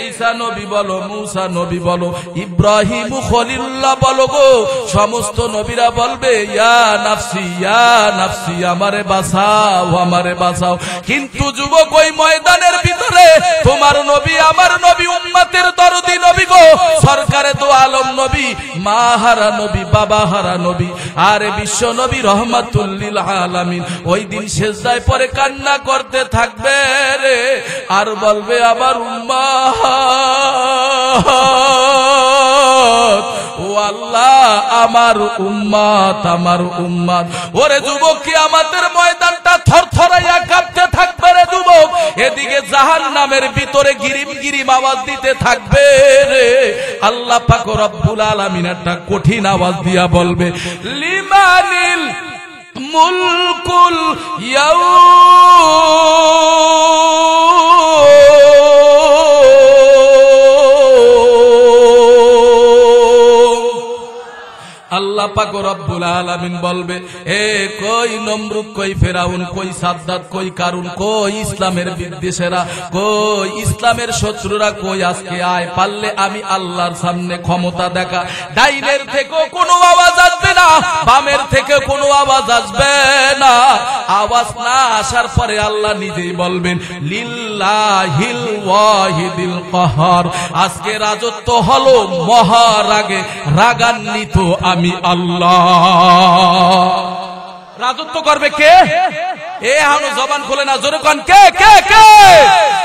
ঈসা নবী বলো, মুসা নবী বলো, ইব্রাহিম খলিলুল্লাহ বলো গো, সমস্ত নবীরা বলবে, ইয়া নাফসি, ইয়া নাফসি, আমারে বাঁচাও, আমারে বাঁচাও। কিন্তু যুবক, ওই ময়দানের ভিতরে রে তোমার নবী আমার নবী উম্মতের দরদি নবী গো, সরকারে তো আলম নবী, মা হারা নবী, বাবা হারা নবী, আরে বিশ্ব নবী রহমাতুল লিল আলামিন ওই দিন সেজদায় পড়ে কান্না করতে থাকবে রে, আর বলবে আমার উম্মত, ও আল্লাহ আমার উম্মত, আমার উম্মত। ওরে যুবক, কিয়ামতের ময়দানটা থরথরাইয়া কাঁপতে থাকবে রে যুবক, এদিকে জাহান্নামের ভিতরে গিরিম গিরিম আওয়াজ দিতে থাকবে রে। আল্লাহ পাক রব্বুল আলামিন একটা কঠিন আওয়াজ দিয়া বলবে, লিমানিল মুলকুল আল্লাহ পাক রব্বুল আলামিন বলবে, এ কই নমরুদ, কই ফেরাউন, কই সাদ্দাত, কই কারুন, কই ইসলামের বিদ্বেষীরা, কই ইসলামের শত্রুরা, কই আজকে আয়, পারলে আমি আল্লাহর সামনে ক্ষমতা দেখা। ডাইনের থেকেও কোনো আওয়াজ আসবে না, বামের থেকে কোনো আওয়াজ আসবে না। আওয়াজ না আসার পরে আল্লাহ নিজেই বলবেন, লিল্লাহিল ওয়াহিদিল কাহার, আজকে রাজত্ব হলো মহারাগে রাগান্বিত আমি আল্লাহ। রাজত্ব করবে কে? এ হানো জবান খোলে না, জোরে কোন কে কে কে,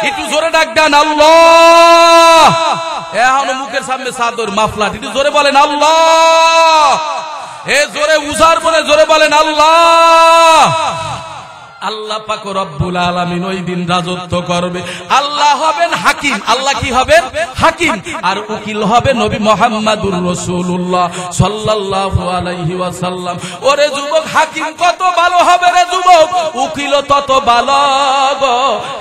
একটু জোরে ডাক দেন আল্লাহ। এ হানো মুখের সামনে চাদর মাফলাট, একটু জোরে বলেন আল্লাহ। এ জোরে উজার বলে জোরে বলেন আল্লাহ। আল্লাহ পাক রব্বুল আলামিন ওই দিন রাজত্ব করবে। আল্লাহ হবেন হাকিম, আল্লাহ কি হবেন? হাকিম। আর উকিল হবে নবী মুহাম্মদুর রাসূলুল্লাহ সাল্লাল্লাহু আলাইহি ওয়াসাল্লাম। ওরে যুবক, হাকিম কত ভালো হবে রে যুবক, উকিলও তত ভালো গো।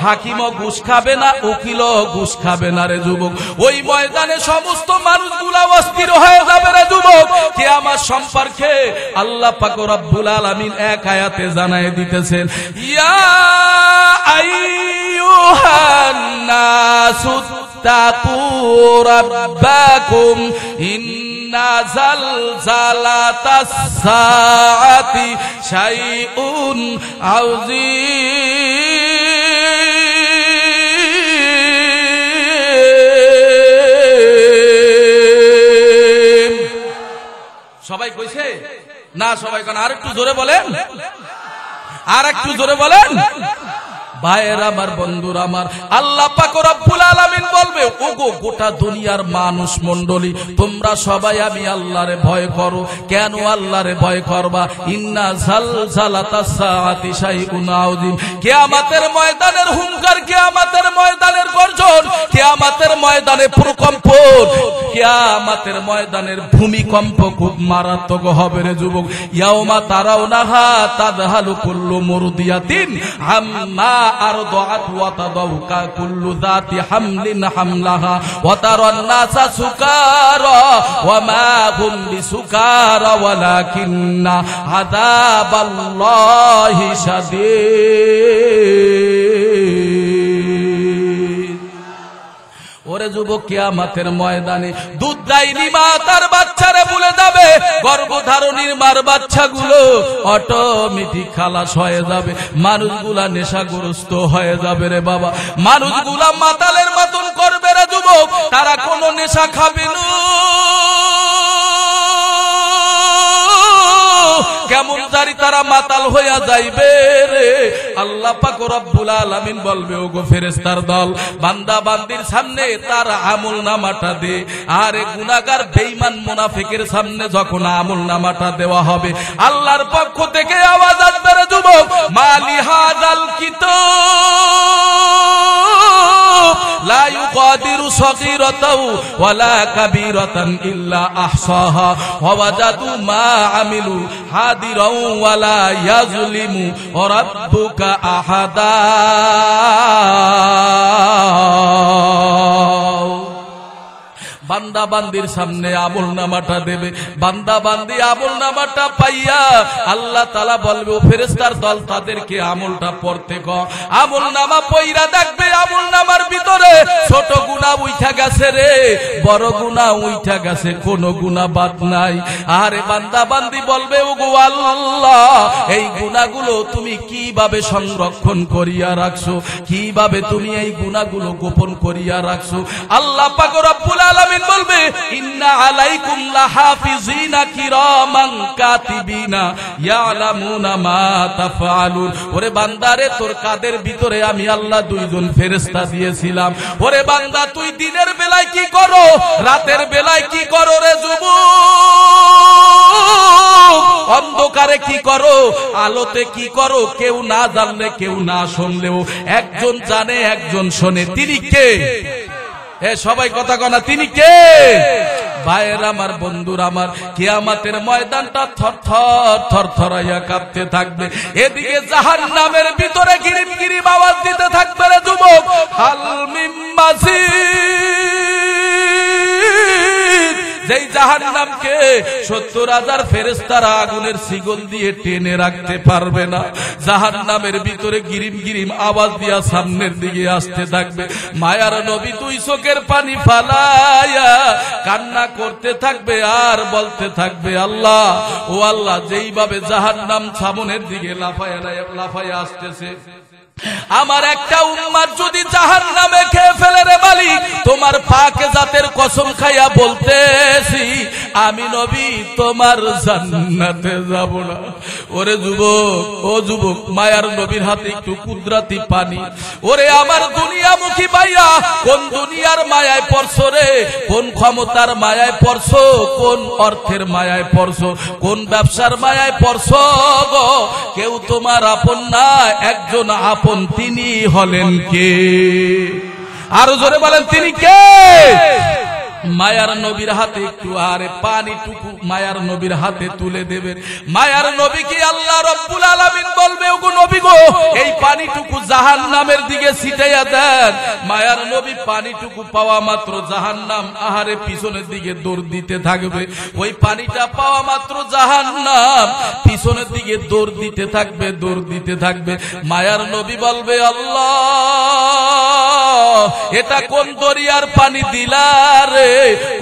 হাকিমও ঘুষ খাবে না, উকিলও ঘুষ খাবে না রে যুবক। ওই ময়দানে সমস্ত মানুষগুলা অস্থির হয়ে যাবে রে যুবক। কিয়ামত সম্পর্কে আল্লাহ পাক রব্বুল আলামিন এক আয়াতে জানায় দিতেছেন, ইয়া আইয়ুহান নাসু তাকু রাব্বাকুম ইন্না জালজালাতাস সাআতি শাইউন আযীম। সবাই কইছে না? সবাই কোন আর একটু জোরে বলেন, আর একটু জোরে বলেন। ভাইয়েরা আমার, বন্ধুরা আমার, আল্লাহ পাক রব্বুল আলামিন বলবে, ওগো গোটা দুনিয়ার মানুষ মণ্ডলী, তোমরা সবাই আমি আল্লাহরে ভয় করো। কেন আল্লাহরে ভয় করবা? ইন্না জালজালাতাস সাআতি শাইউন আযীম। কিয়ামতের ময়দানের হুঙ্কার, কিয়ামতের ময়দানের গর্জন, কিয়ামতের ময়দানে প্রকম্প, কিয়ামতের ময়দানের ভূমিকম্প খুব মারাত্মক হবে রে যুবক। ইয়াউমা তারাউনাহা তাযহালু কুল্লু মুরদিয়াতিন আম্মা আরদাআত ওয়া তাদাউকা কুল্লু যাতি হামলিন হামলাহা ওয়া তারান নাসা সুকারা ওয়া মা হুম বিসুকারা ওয়ালাকিন্না আযাবাল্লাহি শাদীদ। ওরে যুবক, কিয়ামতের ময়দানে দুধদায়িনী মা তার বাচ্চারে ভুলে যাবে, গর্ভধারণীর মার বাচ্চাগুলো অটোমেটিক খালাস হয়ে যাবে, মানুষগুলা নেশাগ্রস্ত হয়ে যাবে রে বাবা। মানুষগুলা মাতালের মতন করবে রে যুবক, তারা কোনো নেশা খাবে না, কেমন জানি তারা মাতাল হইয়া যাইবে রে। আল্লাহ পাক রব্বুল আলামিন বলবে, ওগো ফেরেশতার দল, বান্দা বান্দির সামনে তার আমল নামাটা দে। আরে গুনাহগার বেঈমান মুনাফিকের সামনে যখন আমল নামাটা দেওয়া হবে, আল্লাহর পক্ষ থেকে আওয়াজ আসবে রে যুবক, মালি হাযাল কিতাব লা ইউগাদিরু সগীরাতাও ওয়ালা কাবীরাতান ইল্লা আহসাহা ওয়া ওয়াজাদু মা আমিলু হাদিরাও ওয়ালা ইয়াজলিমু রাব্বুকা আহাদা। বান্দা বান্দির সামনে আমল নামাটা দেবে। বান্দা বান্দি আমল নামাটা পাইয়া আল্লাহ তাআলা বলবে ও ফেরেশতার দল তাদেরকে আমলটা পড়তে কও। আমল নামা পয়রা দেখবে আমল নামার ভিতরে ছোট গুনাহ উঠা গেছে রে, বড় গুনাহ উঠা গেছে, কোনো গুনাহ বাদ নাই। আরে বান্দা বান্দি বলবে ওগো আল্লাহ এই গুনাহগুলো তুমি কিভাবে সংরক্ষণ করিয়া রাখছো, কিভাবে তুমি এই গুনাহগুলো গোপন করিয়া রাখছো। আল্লাহ পাক রব্বুল আলামিন বলবে ইন্না আলাইকুম লাহাফিজিনা কিরামান কাতিবিনা ইয়ালামুনা মা তাফআলুন। ওরে বান্দারে তোর কাদের ভিতরে আমি আল্লাহ দুইজন ফেরেশতা দিয়েছিলাম। ওরে বান্দা তুই দিনের বেলায় কি করো, রাতের বেলায় কি করো রে যুবক, অন্ধকারে কি করো, আলোতে কি করো, কেউ না জানলে কেউ না শুনলেও একজন জানে একজন শোনে। তিনি কে? সবাই কথা কনা, তিনি কে? ভাইয়ের আমার, বন্ধুর আমার, কিয়ামতের ময়দানটা থরথর থরথরাইয়া কাঁপতে থাকবে। এদিকে জাহান্নামের ভিতরে গিরিম গিরিম আওয়াজ দিতে থাকবে রে যুবক, হাল মিন মাজিদ। যেই জাহান্নামকে ৭০,০০০ ফেরেশতারা আগুনের শিকল দিয়ে টেনে রাখতে পারবে না, জাহান্নামের ভিতরে গিরিম গিরিম আওয়াজ দিয়া সামনের দিকে আসতে থাকবে। মায়ার নবী দুই চোখের পানি ফালাইয়া কান্না করতে থাকবে আর বলতে থাকবে আল্লাহ ও আল্লাহ, যেইভাবে জাহান্নাম সামনের দিকে লাফায়া আসতেছে, আমার একটা উম্মত যদি জাহান্নামে খেয়ে ফেলে রে মালিক, তোমার পাক জাতের কসম খাইয়া বলতেছি আমি নবী তোমার জান্নাতে যাব না। ওরে যুবক, ও যুবক, মায়ার নবীর হাতে একটু কুদরতি পানি। ওরে আমার দুনিয়ামুখী ভাইয়া, কোন দুনিয়ার মায়ায় পড়ছো রে, কোন ক্ষমতার মায়ায় পড়ছো, কোন অর্থের মায়ায় পড়ছো, কোন ব্যবসার মায়ায় পড়ছো গো? কেউ তোমার আপন না, একজন আপন, তিনি হলেন কে? আরো জোরে বলেন তিনি কে? মায়ার নবীর হাতে একটু আরে পানিটুকু মায়ার নবীর হাতে তুলে দেবেন। মায়ার নবীকে আল্লাহ রব্বুল আলামিন বলবে ওগো নবী গো, এই পানিটুকু জাহান্নামের দিকে ছিটাইয়া দেন। মায়ার নবী পানিটুকু পাওয়া মাত্র জাহান্নাম আহারে পিছনের দিকে দৌড় দিতে থাকবে। ওই পানিটা পাওয়া মাত্র জাহান্নাম পিছনের দিকে দৌড় দিতে থাকবে, দৌড় দিতে থাকবে। মায়ার নবী বলবে আল্লাহ এটা কোন দরিয়ার পানি দিলা রে,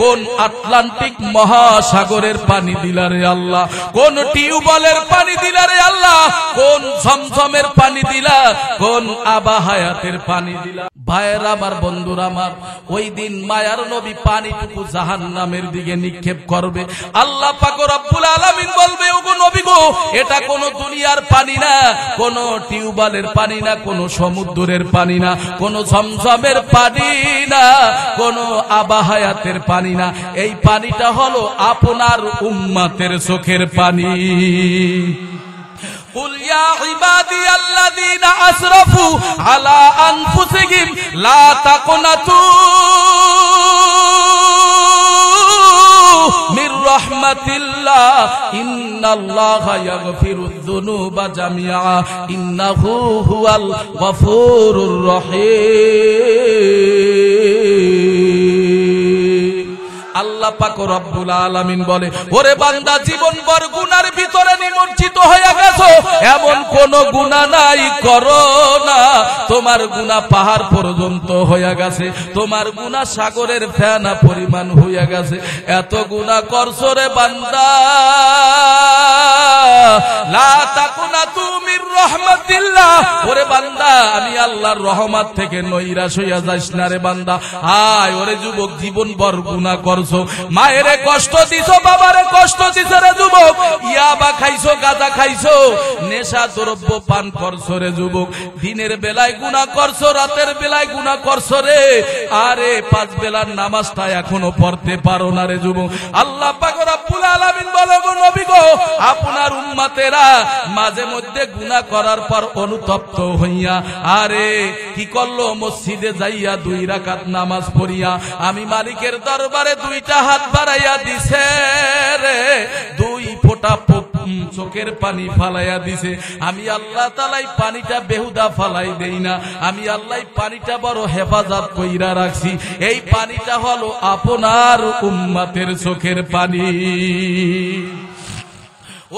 কোন আটলান্টিক মহাসাগরের পানি দিলা রে আল্লাহ, কোন টিউবওয়েলের পানি দিলা রে আল্লাহ, কোন ঝমঝমের পানি দিলা, কোন আবা হায়াতের পানি দিলা। ভাইয়ের আমার, বন্ধুরা আমার, ওই দিন মায়ার নবী পানিটুকু জাহান্নামের দিকে নিক্ষেপ করবে। আল্লাহ পাক রব্বুল আলামিন বলবে ওগো নবী গো, এটা কোন দুনিয়ার পানি না, কোন টিউবওয়েলের পানি না, কোন সমুদ্রের পানি না, কোন ঝমঝমের পানি না, কোন আবা হায়াতের পানি না, এই পানিটা হলো আপনার উম্মতের চোখের পানি। قل يا عبادي الذين أسرفوا على أنفسهم لا تقنطوا من رحمة الله إن الله يغفر الذنوب جميعا إنه هو الغفور الرحيم। আল্লাহ পাক রব্বুল আলামিন বলে ওরে বান্দা, জীবন ভর গুনার ভিতরে নিমজ্জিত হয়ে গেছো, এমন কোন গুনাহ নাই করো না, তোমার গুনাহ পাহাড় পর্যন্ত হয়ে গেছে, তোমার গুনাহ সাগরের ফেনা পরিমাণ হয়ে গেছে, এত গুনাহ করছো রে বান্দা। লা তাকুনাতু মির রাহমাতিল্লাহ, ওরে বান্দা আমি আল্লাহর রহমত থেকে নৈরাশ হইয়া যাস না রে বান্দা। আয় ওরে যুবক, জীবন ভর গুনাহ করছো, মায়েরে কষ্ট দিছো, বাবারে কষ্ট দিছো রে যুবক, ইয়াবা খাইছো, গাঁজা খাইছো, নেশা দ্রব্য পান করছো রে যুবক, দিনের বেলায় গুনাহ করছো, রাতের বেলায় গুনাহ করছো রে, আরে 5 বেলার নামাজটা এখনো পড়তে পারো না রে যুবক। আল্লাহ পাক রব্বুল আলামিন বলে গো নবী গো, আপনার উম্মতেরা মাঝে মধ্যে গুনাহ করার পর অনুতপ্ত হইয়া আরে কি করলো, মসজিদে যাইয়া 2 রাকাত নামাজ পড়িয়া আমি মালিকের দরবারে 2টা হাত বাড়াইয়া দিছে রে, 2 ফোঁটা চোখের পানি ফালাইয়া দিছে। আমি আল্লাহ তাআলা এই পানিটা বেহুদা ফালাই দেই না, আমি আল্লাহ পানিটা বড় হেফাজত কইরা রাখছি। এই পানিটা হলো আপনার উম্মতের চোখের পানি।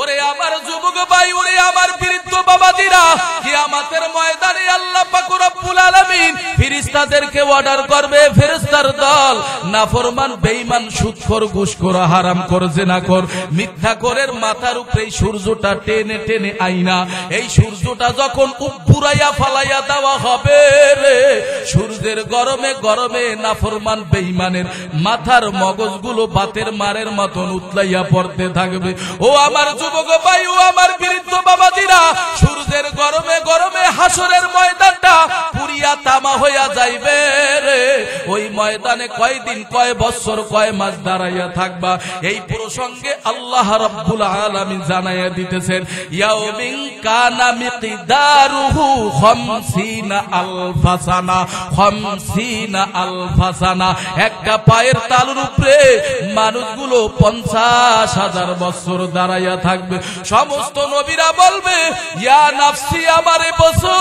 ওরে আমার যুবক ভাই, ওরে আমার বৃদ্ধ বাবাজিরা, কিয়ামতের ময়দানে আল্লাহ পাক রব্বুল আলামিন ফেরেশতাদেরকে অর্ডার করবে, ফেরেশতার দল নাফরমান বেঈমান সুদখোর ঘুষখোর হারামখোর জিনাখোর মিথ্যাখোরের মাথার উপরে সূর্যটা টেনে টেনে আইনা, এই সূর্যটা যখন উপপুরাইয়া ফালাইয়া দেওয়া হবে রে, সূর্যের গরমে গরমে নাফরমান বেঈমানের মাথার মগজগুলো বাতের মারের মতন উতলাইয়া পড়তে থাকবে। ও আমার যুবক ভাই, ও আমার বৃদ্ধ বাবাজিরা, সূর্যের গরমে গরমে হাসরের ময়দানটা পুরিয়া তামা হইয়া যাইবে রে। ওই ময়দানে কয়দিন, কয় বছর, কয় মাস দাঁড়াইয়া থাকবা, এই প্রসঙ্গে আল্লাহ রাব্বুল আলামিন জানাইয়া দিতেছেন, ইয়াউমিন কানা মিকদারুহু 50 আলফা সানা, 50 আলফা সানা। একটা পায়ের তালুর উপরে মানুষগুলো 50,000 বছর দাঁড়াইয়া থাকবে। সমস্ত নবীরা বলবে, ইয়া নাফসি, আমারে বসো।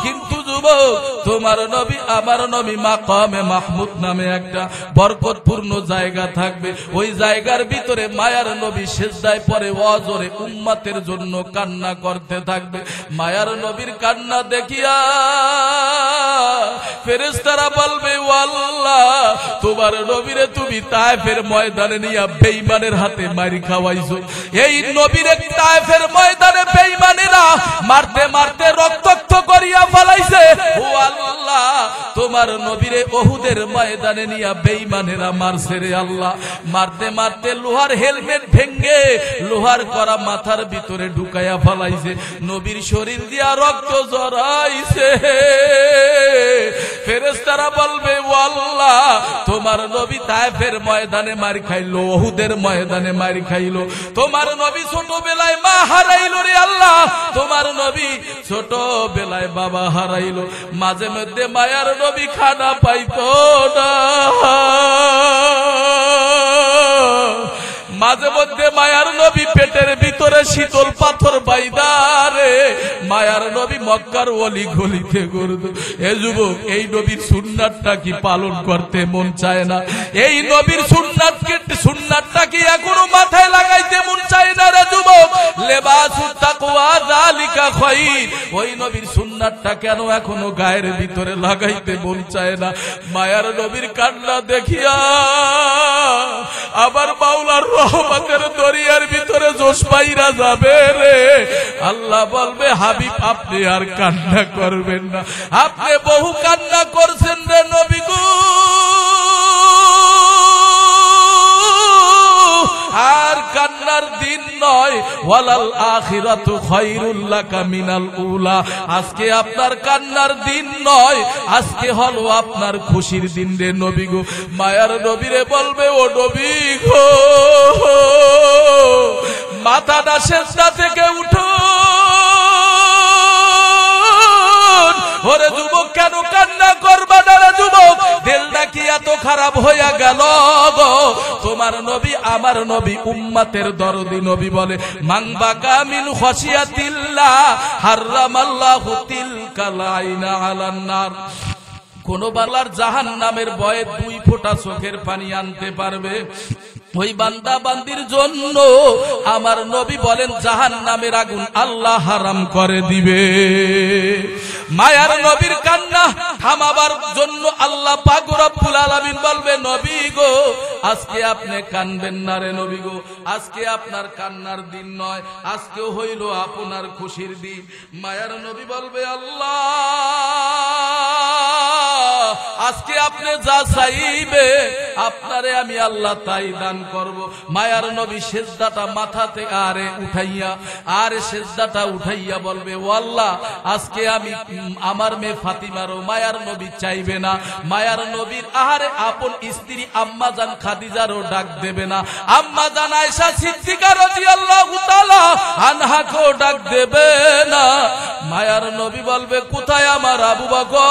কিন্তু যুবক, তোমার নবী আমার নবী মাকামে মাহমুদ নামে একটা বরকতপূর্ণ জায়গা থাকবে। ওই জায়গার ভিতরে মায়ার নবী সিজদায় পড়ে ওয়াজরে উম্মতের জন্য কান্না করতে থাকবে। মায়ার নবীর কান্না দেখিয়া ফেরেশতারা বলবে, ও আল্লাহ, তোমার নবীরে তুমি তায়েফের ময়দানে নিয়া বেঈমানের হাতে মারি খাওয়াইছো। এই নবীরে তায়েফের ময়দানে বেঈমানেরা মারতে মারতে রক্তাক্ত করিয়া ফেলাইছে। ও আল্লাহ, তোমার নবীরে উহুদের ময়দানে নিয়া বেঈমানেরা মারছে রে আল্লাহ। মারতে মারতে লোহার হেলমেট ভেঙ্গে লোহার করা মাথার ভিতরে ঢুকাইয়া ফেলাইছে। নবীর শরীর দিয়া রক্ত ঝরাইছে। ফেরেশতারা বলবে, ও আল্লাহ, তোমার নবী তায়েফের ময়দানে মার খাইলো, উহুদের ময়দানে মার খাইলো। তোমার নবী ছোটবেলায় মা হারাইলো রে আল্লাহ, তোমার নবী ছোটবেলায় বাবা হারাইলো। মাঝে মধ্যে মায়ার নবী খানা পাইতো না, মাঝে মধ্যে মায়ার নবী পেটের ভিতরে শীতল পাথর বাইদারে মায়ার নবী মক্কার অলি গলিতে ঘুরতো। এ যুবক, এই নবীর সুন্নাতটা কি পালন করতে মন চায় না? এই নবীর সুন্নাতটা কি এখনো মাথায় লাগাইতে মন চায় না রে যুবক? লেবাসুত তাকওয়া যালিকা খায়র, ওই নবীর সুন্নাতটা কেন এখনো গায়ের ভিতরে লাগাইতে মন চায় না? মায়ার নবীর কান্না দেখিয়া আবার মাওলার রহমতের দরিয়ার ভিতরে জোশ পাইরা যাবে রে। আল্লাহ বলবে, হাবিব, আপনি আর কান্না করবেন না, আপনি বহু কান্না করছেন রে নবী গো, আর কান্নার দিন নয়। ওয়ালাল আখিরাতু খায়রুল লাকা মিনাল উলা, আজকে আপনার কান্নার দিন নয়, আজকে হলো আপনার খুশির দিন রে নবী গো। মায়ার নবীরে বলবে, ও নবী গো, মাথাটা সেজদা থেকে উঠো। ওরে যুবক, কেন কান্না করবা না রে যুবক? দিলটা কি এত খারাপ হইয়া গেল গো? তোমার নবী আমার নবী উম্মতের দরদি নবী বলে, মান বাকা মিন খাশিয়াতিল্লাহ হারামাল্লাহু তিলকাল আইনা আলান নার। কোন বালার জাহান্নামের ভয়ে 2 ফোঁটা চোখের পানি আনতে পারবে, ওই বান্দা বান্দির জন্য আমার নবী বলেন জাহান্নামের আগুন আল্লাহ হারাম করে দিবে। মায়ার নবীর কান্না থামাবার জন্য আল্লাহ পাক রব্বুল আলামিন বলবে, নবী গো, আজকে আপনি কানবেন না রে নবী গো, আজকে আপনার কান্নার দিন নয়, আজকে হইল আপনার খুশির দিন। মায়ার নবী বলবে, আল্লাহ, আজকে আপনি যা চাইবে আপনারে আমি আল্লাহ তাই দান করব। মায়ার নবী সেজদাটা মাথাতে সেজদাটা উঠাইয়া বলবে, ও আল্লাহ, আজকে আমি আমার মেয়ে ফাতিমারও মায়ার নবী চাইবে না, মায়ার নবীর আহারে আপন স্ত্রী আম্মা জান খাদিজারও ডাক দেবে না, আম্মা জান আয়েশা সিদ্দিকা রাদিয়াল্লাহু তাআলা আনহাকেও ডাক দেবে না। মায়ার নবী বলবে, কোথায় আমার আবু বকর?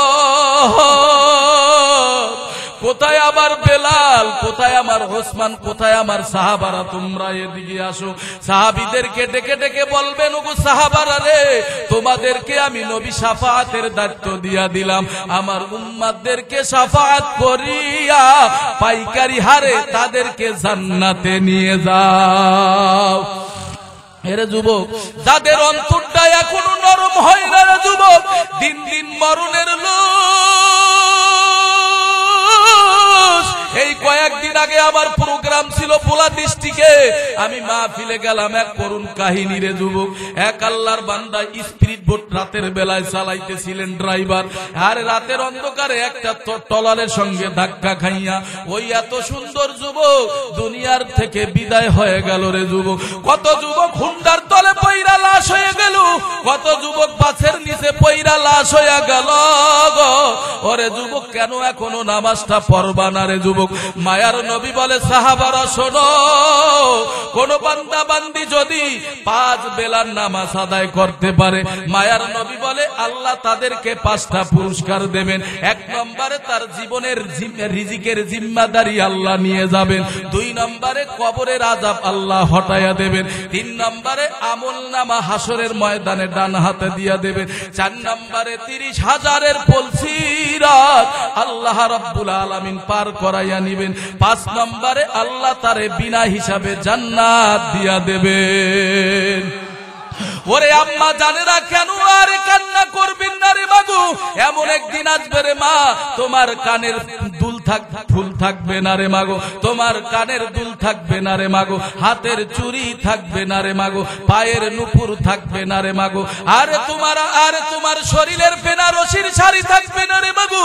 কোথায় আমার বেলাল, কোথায় আমার ওসমান, কোথায় আমার সাহাবারা, তোমরা এদিকে আসো। সাহাবীদেরকে ডেকে ডেকে বলবেন, ওগো সাহাবারা রে, তোমাদেরকে আমি নবী শাফাআতের দায়িত্ব দিয়া দিলাম, আমার উম্মতদেরকে শাফাআত করিয়া পাইকারি হারে তাদেরকে জান্নাতে নিয়ে যাও। এরে যুবক, যাদের অন্তরটা এখনো নরম হয় না রে যুবক, দিন দিন মরণের লোক। এই কয়েকদিন আগে আমার প্রোগ্রাম ছিল পোলা ডিস্ট্রিক্টে, আমি মাহফিলে গেলাম, এক করুণ কাহিনী রে যুবক। এক আল্লাহর বান্দা স্পিড বোট রাতের বেলায় চালাইতেছিলেন ড্রাইভার, আর রাতের অন্ধকারে একটা ট্রলারের সঙ্গে ধাক্কা খাইয়া ওই এত সুন্দর যুবক দুনিয়ার থেকে বিদায় হয়ে গেল রে যুবক। কত যুবক হুন্ডার তলে পইরা লাশ হয়ে গেল, কত যুবক বাসের নিচে পইরা লাশ হয়ে গেল গো। ওরে যুবক, কেন এখনো নামাজটা পড়বা না রে যুবক? মায়ার নবী বলে, সাহাবারা শোনো, কোন বান্দা বান্দি যদি 5 বেলার নামাজ আদায় করতে পারে, মায়ার নবী বলে আল্লাহ তাদেরকে 5টা পুরস্কার দেবেন। 1 নম্বরে তার জীবনের রিজিকের জিম্মাদারি আল্লাহ নিয়ে যাবেন, 2 নম্বরে কবরের আযাব আল্লাহ হটাইয়া দেবেন, 3 নম্বরে আমলনামা হাসরের ময়দানে ডান হাতে দিয়া দেবেন, 4 নম্বরে 30,000-এর পলসিরাত আল্লাহ রাব্বুল আলামিন পার করাইয়া নিবেন, 5 নম্বরে আল্লাহ তারে বিনা হিসাবে জান্নাত দিয়া দেবেন। ওরে আম্মা জানেরা, কেন আর কান্না করবেন না রে মাগো? এমন একদিন আসবে রে মা, তোমার কানের দুল ফুল থাকবে না রে মাগো, তোমার কানের দুল থাকবে না রে মাগো, হাতের চুড়ি থাকবে না রে মাগো, পায়ের নুপুর থাকবে না রে মাগো, আরে তোমার শরীরের বেনারসির শাড়ি থাকবে না রে মাগো।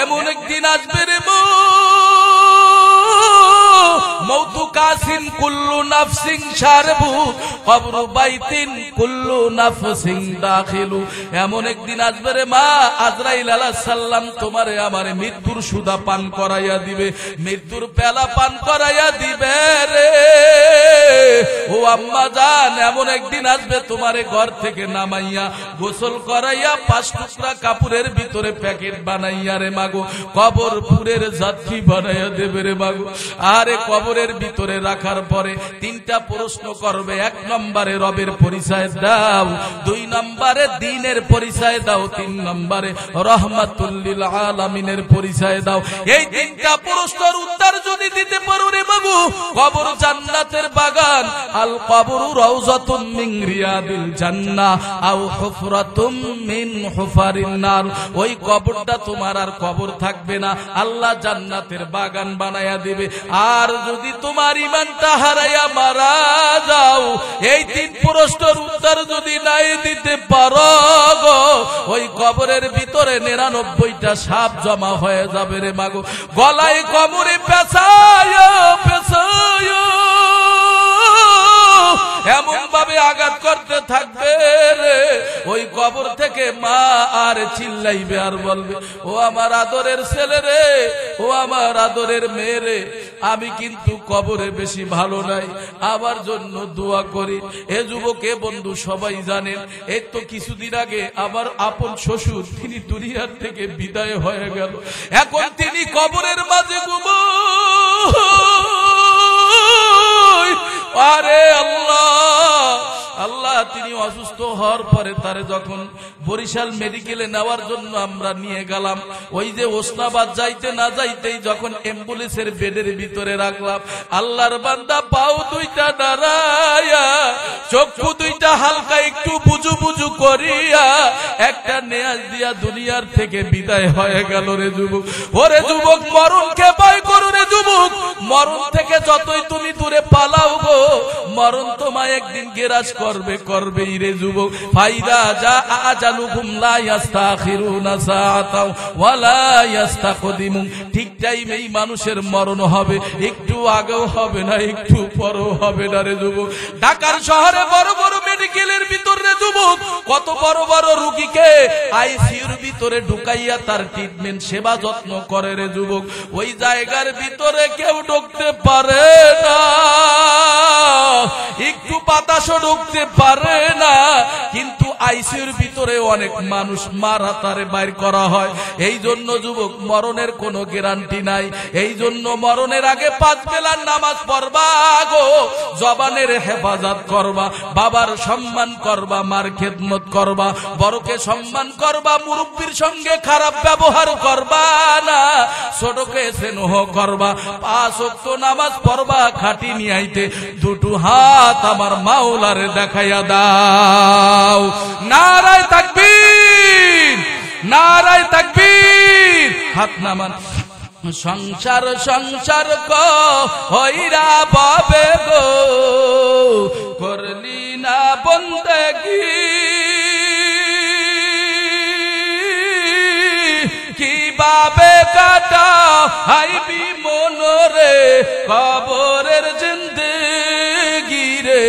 এমন একদিন আসবে রে মা, মৌতু কাসিন কুল্লু নাফসিন শারবু কবরু বাইতিন কুল্লু নাফসিন দাখিলু। এমন একদিন আসবে রে মা, আজরাইল আলাইহিস সালাম তোমারে আমারে মৃত্যুর সুদা পান করাইয়া দিবে, মৃত্যুর পেলা পান করাইয়া দিবে রে। ও আম্মা জান, এমন একদিন আসবে তোমারে ঘর থেকে নামাইয়া গোসল করাইয়া 5 টুকরা কাপড়ের ভিতরে প্যাকেট বানাইয়া রে মাগো কবরপুরের যাত্রী বানাইয়া দেবে রে মাগো। আরে কবরের ভিতরে রাখার পরে 3টা প্রশ্ন করবে। 1 নম্বরে রবের পরিচয় দাও, 2 নম্বরে দ্বীনের পরিচয় দাও, 3 নম্বরে রহমাতুল লিল আলামিনের পরিচয় দাও। এই 3টা প্রশ্নের উত্তর যদি দিতে পারো রে বাবু, কবর জান্নাতের বাগান, আল কবরু রাউযাতুম মিন রিয়াদিল জান্নাহ আও হুফরাতুম মিন হুফারিন নার। ওই কবরটা তোমার আর কবর থাকবে না, আল্লাহ জান্নাতের বাগান বানায়া দিবে। আর যদি তোমার ঈমানটা হারাইয়া মারা যাও, এই 3 প্রশ্নের উত্তর যদি নাই দিতে পারো গো, ওই কবরের ভিতরে 99টা সাপ জমা হয়ে যাবে রে মাগো। গলায় কবরে পেঁচায় পেঁচায় এমন ভাবে আঘাত করতে থাকবে রে, ওই কবর থেকে মা আর চিল্লাইবে আর বলবে, ও আমার আদরের ছেলে রে, ও আমার আদরের মেয়ে রে, আমি কিন্তু কবরে বেশি ভালো নাই, আমার জন্য দোয়া করি। এ যুবকে বন্ধু সবাই জানেন, এই তো কিছুদিন আগে আমার আপন শ্বশুর তিনি দুনিয়ার থেকে বিদায় হয়ে গেল, এখন তিনি কবরের মাঝে ঘুমোয়। আরে আল্লাহ আল্লাহ, তিনি অসুস্থ হওয়ার পরে তারে যখন বরিশাল মেডিকেলে নেওয়ার জন্য আমরা নিয়ে গেলাম, ওই যে ওসনাবাদ যাইতে না যাইতেই যখন অ্যাম্বুলেন্সের বেডের ভিতরে রাখলাম, আল্লাহর বান্দা পাও 2টা দাঁড়ায়া, চক্ষু 2টা হালকা একটু বুজু বুজু করিয়া একটা নেয়াজ দিয়া দুনিয়ার থেকে বিদায় হয়ে গেল রে যুবক। ওরে যুবক, মরণকে ভয় করো রে যুবক, মরণ থেকে যতই তুমি দূরে পালাও গো, মরণ তোমায় একদিন গেরাজ করবেই রে যুবক। ফাইদা জা আজালুহুম লা ইস্তাখিরুনা সাআতাও ওয়া লা ইস্তাকদিমুন। ঠিক টাইমেই মানুষের মরণ হবে, একটু আগেও হবে না, একটু পরেও হবে না রে যুবক। ঢাকার শহরে বড় বড় মেডিকেলের ভিতরে যুবক কত বড় বড় রোগীকে আইসিইউর ভিতরে ঢুকাইয়া তার ট্রিটমেন্ট সেবা যত্ন করে রে যুবক। ওই জায়গার ভিতরে কেউ ঢুকতে পারে না, একটু বাতাসও ঢুকতে পারে না, কিন্তু আইসিইউর ভিতরে অনেক মানুষ মারা তারে বাইর করা হয়। এই জন্য যুবক, মরণের কোনো গ্যারান্টি নাই। এই জন্য মরণের আগে 5 বেলার নামাজ পড়বা গো, জবানের হেফাজত করবা, বাবার সম্মান করবা, মার খেদমত করবা, বড়কে সম্মান করবা, মুরব্বির সঙ্গে খারাপ ব্যবহার করবা না, ছোটকে স্নেহ করবা, 5 ওয়াক্ত নামাজ পড়বা। খাটি নিয়াইতে দুটো হাত আমার মাওলারে দেখাইয়া দাও। নারায়ে তাকবীর, নারায়ে তাকবীর। হাত নামান। সংসার সংসার গো হইরা বাবে গো, করলি না বন্দেগি, কিভাবে কাটা হাইবি মনরে কবরের জিন্দেগি রে।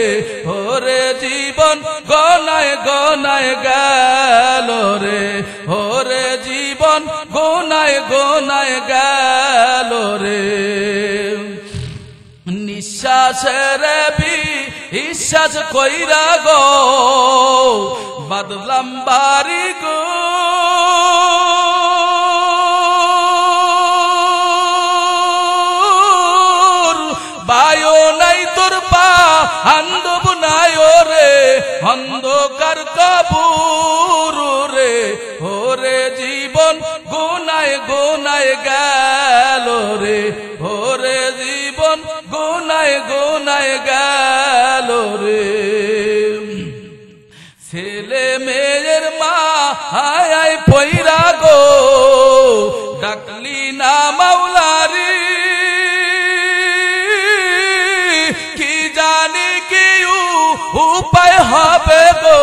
ওরে জীবন গনায় গনায় গেল রে, ওরে জীবন গনায় গনায় গেল রে। নিঃশ্বাসের বিশ্বাস কইরা গো বাদলাম বাড়ি গো, বায়ো নাই তোর পা আন্দব নাই রে, অন্ধকার কবর রে। ওরে জীবন গুনায় গুনায় গেল রে, ওরে জীবন গুনায় গুনায় গেল রে। ছেলে মেয়ের মা হায় পয়রা গো, ডাকলি না মাওলারি, উপায় হবে গো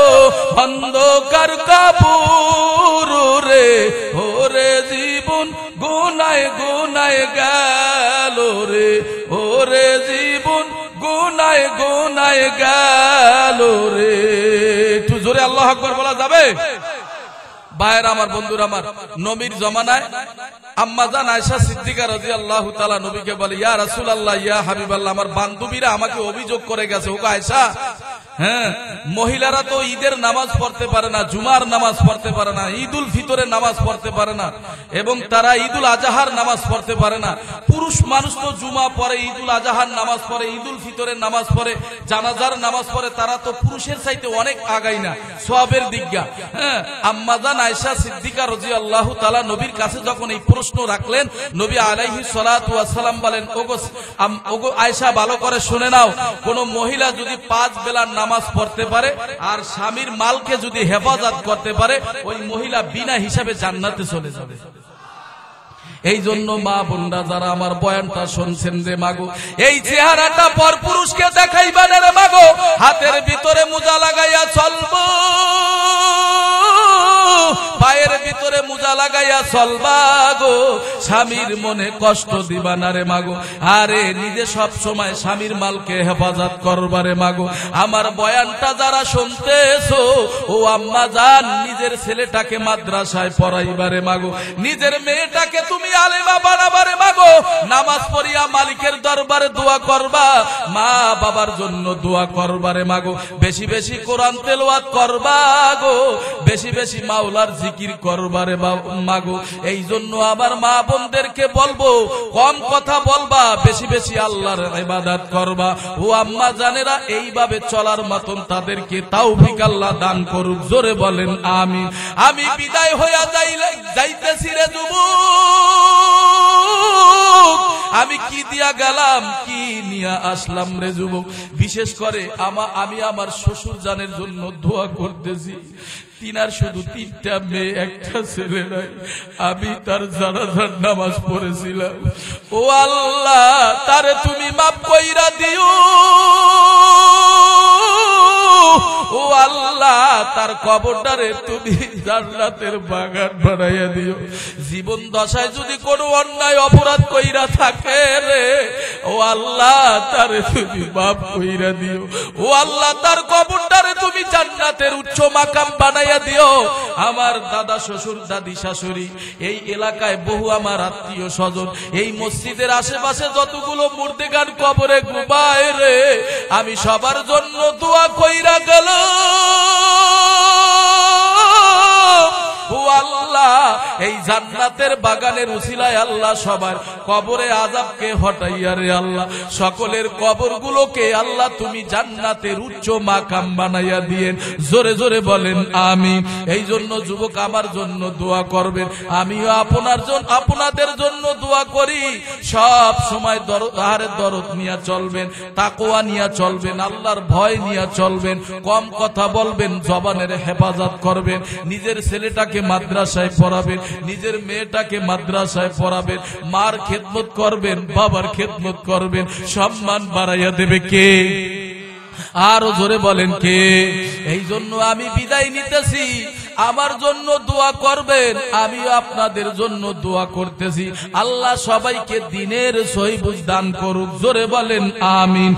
অন্ধকার কবর রে। ওরে জীবন গুনায় গুনায় গেল রে, ওরে জীবন গুনায় গুনায় গেল রে। একটু জোরে আল্লাহু আকবার বলা যাবে? ভাইয়েরা আমার, বন্ধুরা আমার, নবীর জমানায় আম্মা জান আয়েশা সিদ্দিকা রাদিয়াল্লাহু তাআলা নবীকে বলে, ইয়া রাসূলুল্লাহ, ইয়া হাবিবাল্লাহ, আমার বান্ধবীরা আমাকে অভিযোগ করে গেছে, ওগো আয়েশা, হ্যাঁ, মহিলারা তো ঈদের নামাজ পড়তে পারে না, জুমার নামাজ পড়তে পারে না, ঈদুল ফিতরের নামাজ পড়তে পারে না, এবং তারা ঈদুল আজহার নামাজ পড়তে পারে না। পুরুষ মানুষ তো জুমা পড়ে, ঈদুল আজহার নামাজ পড়ে, ঈদুল ফিতরের নামাজ পড়ে, জানাজার নামাজ পড়ে, তারা তো পুরুষের চাইতে অনেক আগাই না সওয়াবের দিকটা। হ্যাঁ, আম্মা জান আয়েশা সিদ্দিকা রাদিয়াল্লাহু তাআলা নবীর কাছে যখন এই প্রশ্ন রাখলেন, নবী আলাইহিস সালাতু ওয়াস সালাম বলেন, ওগো আয়েশা, ভালো করে শুনে নাও, কোন মহিলা যদি 5 বেলার নামাজ পড়তে পারে আর স্বামীর মালকে যদি হেফাজত করতে পারে, ওই মহিলা বিনা হিসাবে জান্নাতে চলে যাবে। এই জন্য মা বোনরা যারা আমার বয়ানটা শুনছেন রে মাগো, এই চেহারাটা পর পুরুষকে দেখাইবা না রে মাগো, হাতের ভিতরে মোজা লাগাইয়া চলবো, পায়ের ভিতরে মোজা লাগাইয়া চলবা গো, স্বামীর মনে কষ্ট দিবা না রে মাগো। আরে নিজে সব সময় স্বামীর মালকে হেফাজত করবা রে মাগো। আমার বয়ানটা যারা শুনতেছো, ও আম্মা জান, নিজের ছেলেটাকে মাদ্রাসায় পড়াইবা রে মাগো, নিজের মেয়েটাকে তুমি আলেমা বানাবা রে মাগো, নামাজ পড়িয়া মালিকের দরবারে দোয়া করবা, মা বাবার জন্য দোয়া করবা রে মাগো, বেশি বেশি কোরআন তেলাওয়াত করবা গো, বেশি বেশি মাওলার জিকির করবা রে মাগো। এই জন্য আমার মা বোনদেরকে বলবো, কম কথা বলবা, বেশি বেশি আল্লাহর ইবাদত করবা। ও আম্মা জানেরা, এইভাবে চলার মতন তাদেরকে তৌফিক আল্লাহ দান করুক। জোরে বলেন আমিন। আমি বিদায় হইয়া যাইতেছি রে যুবক, আমি কি দিয়া গেলাম, কি নিয়া আসলাম রে যুবক। বিশেষ করে আমি আমার শ্বশুর জানের জন্য দোয়া করতেছি। তিনার শুধু 3টা মেয়ে, একটা ছেলে নাই। আমি তার জানাজার নামাজ পড়েছিলাম। ও আল্লাহ, তারে তুমি মাফ কইরা দিও। ও আল্লাহ, তার কবরটারে তুমি জান্নাতের বাগান বানাইয়া দিও। জীবন দশায় যদি কোনো অন্যায় অপরাধ কইরা থাকে রে, ও আল্লাহ, তারে তুমি মাফ কইরা দিও। ও আল্লাহ, তার কবরটারে তুমি জান্নাতের উচ্চ মাকাম বানাইয়া দিও। আমার দাদা শ্বশুর, দাদি শাশুড়ি, এই এলাকায় বহু আমার আত্মীয় স্বজন, এই মসজিদের আশেপাশে যতগুলো মুর্দেগান কবরে ঘুমায় রে, আমি সবার জন্য দোয়া কইরা গেল। ও আল্লাহ, এই জান্নাতের বাগানের উসিলায় আল্লাহ সবার কবরে আযাবকে হটাইয়া রে আল্লাহ, সকলের কবরগুলোকে আল্লাহ তুমি জান্নাতের উচ্চ মাকাম বানাইয়া দিয়েন। জোরে জোরে বলেন আমিন। এই জন্য যুবক আমার জন্য দোয়া করবেন, আমিও আপনাদের জন্য দোয়া করি। সব সময় দরদ নিয়ে চলবেন, তাকওয়া নিয়ে চলবেন, আল্লাহর ভয় নিয়ে চলবেন, কম কথা বলবেন, জবানের হেফাজত করবেন, নিজের ছেলেটাকে মাদ্রাসায় পড়াবেন, নিজের মেয়েটাকে মাদ্রাসায় পড়াবেন, মার খেদমত করবেন, বাবার খেদমত করবেন। সম্মান বাড়াইয়া দেবে কে? আরো জোরে বলেন কে? এই জন্য আমি বিদায় নিতেছি, আমার জন্য দোয়া করবেন, আমিও আপনাদের জন্য দোয়া করতেছি। আল্লাহ সবাইকে দ্বীনের সহি বুঝ দান করুক। জোরে বলেন আমিন।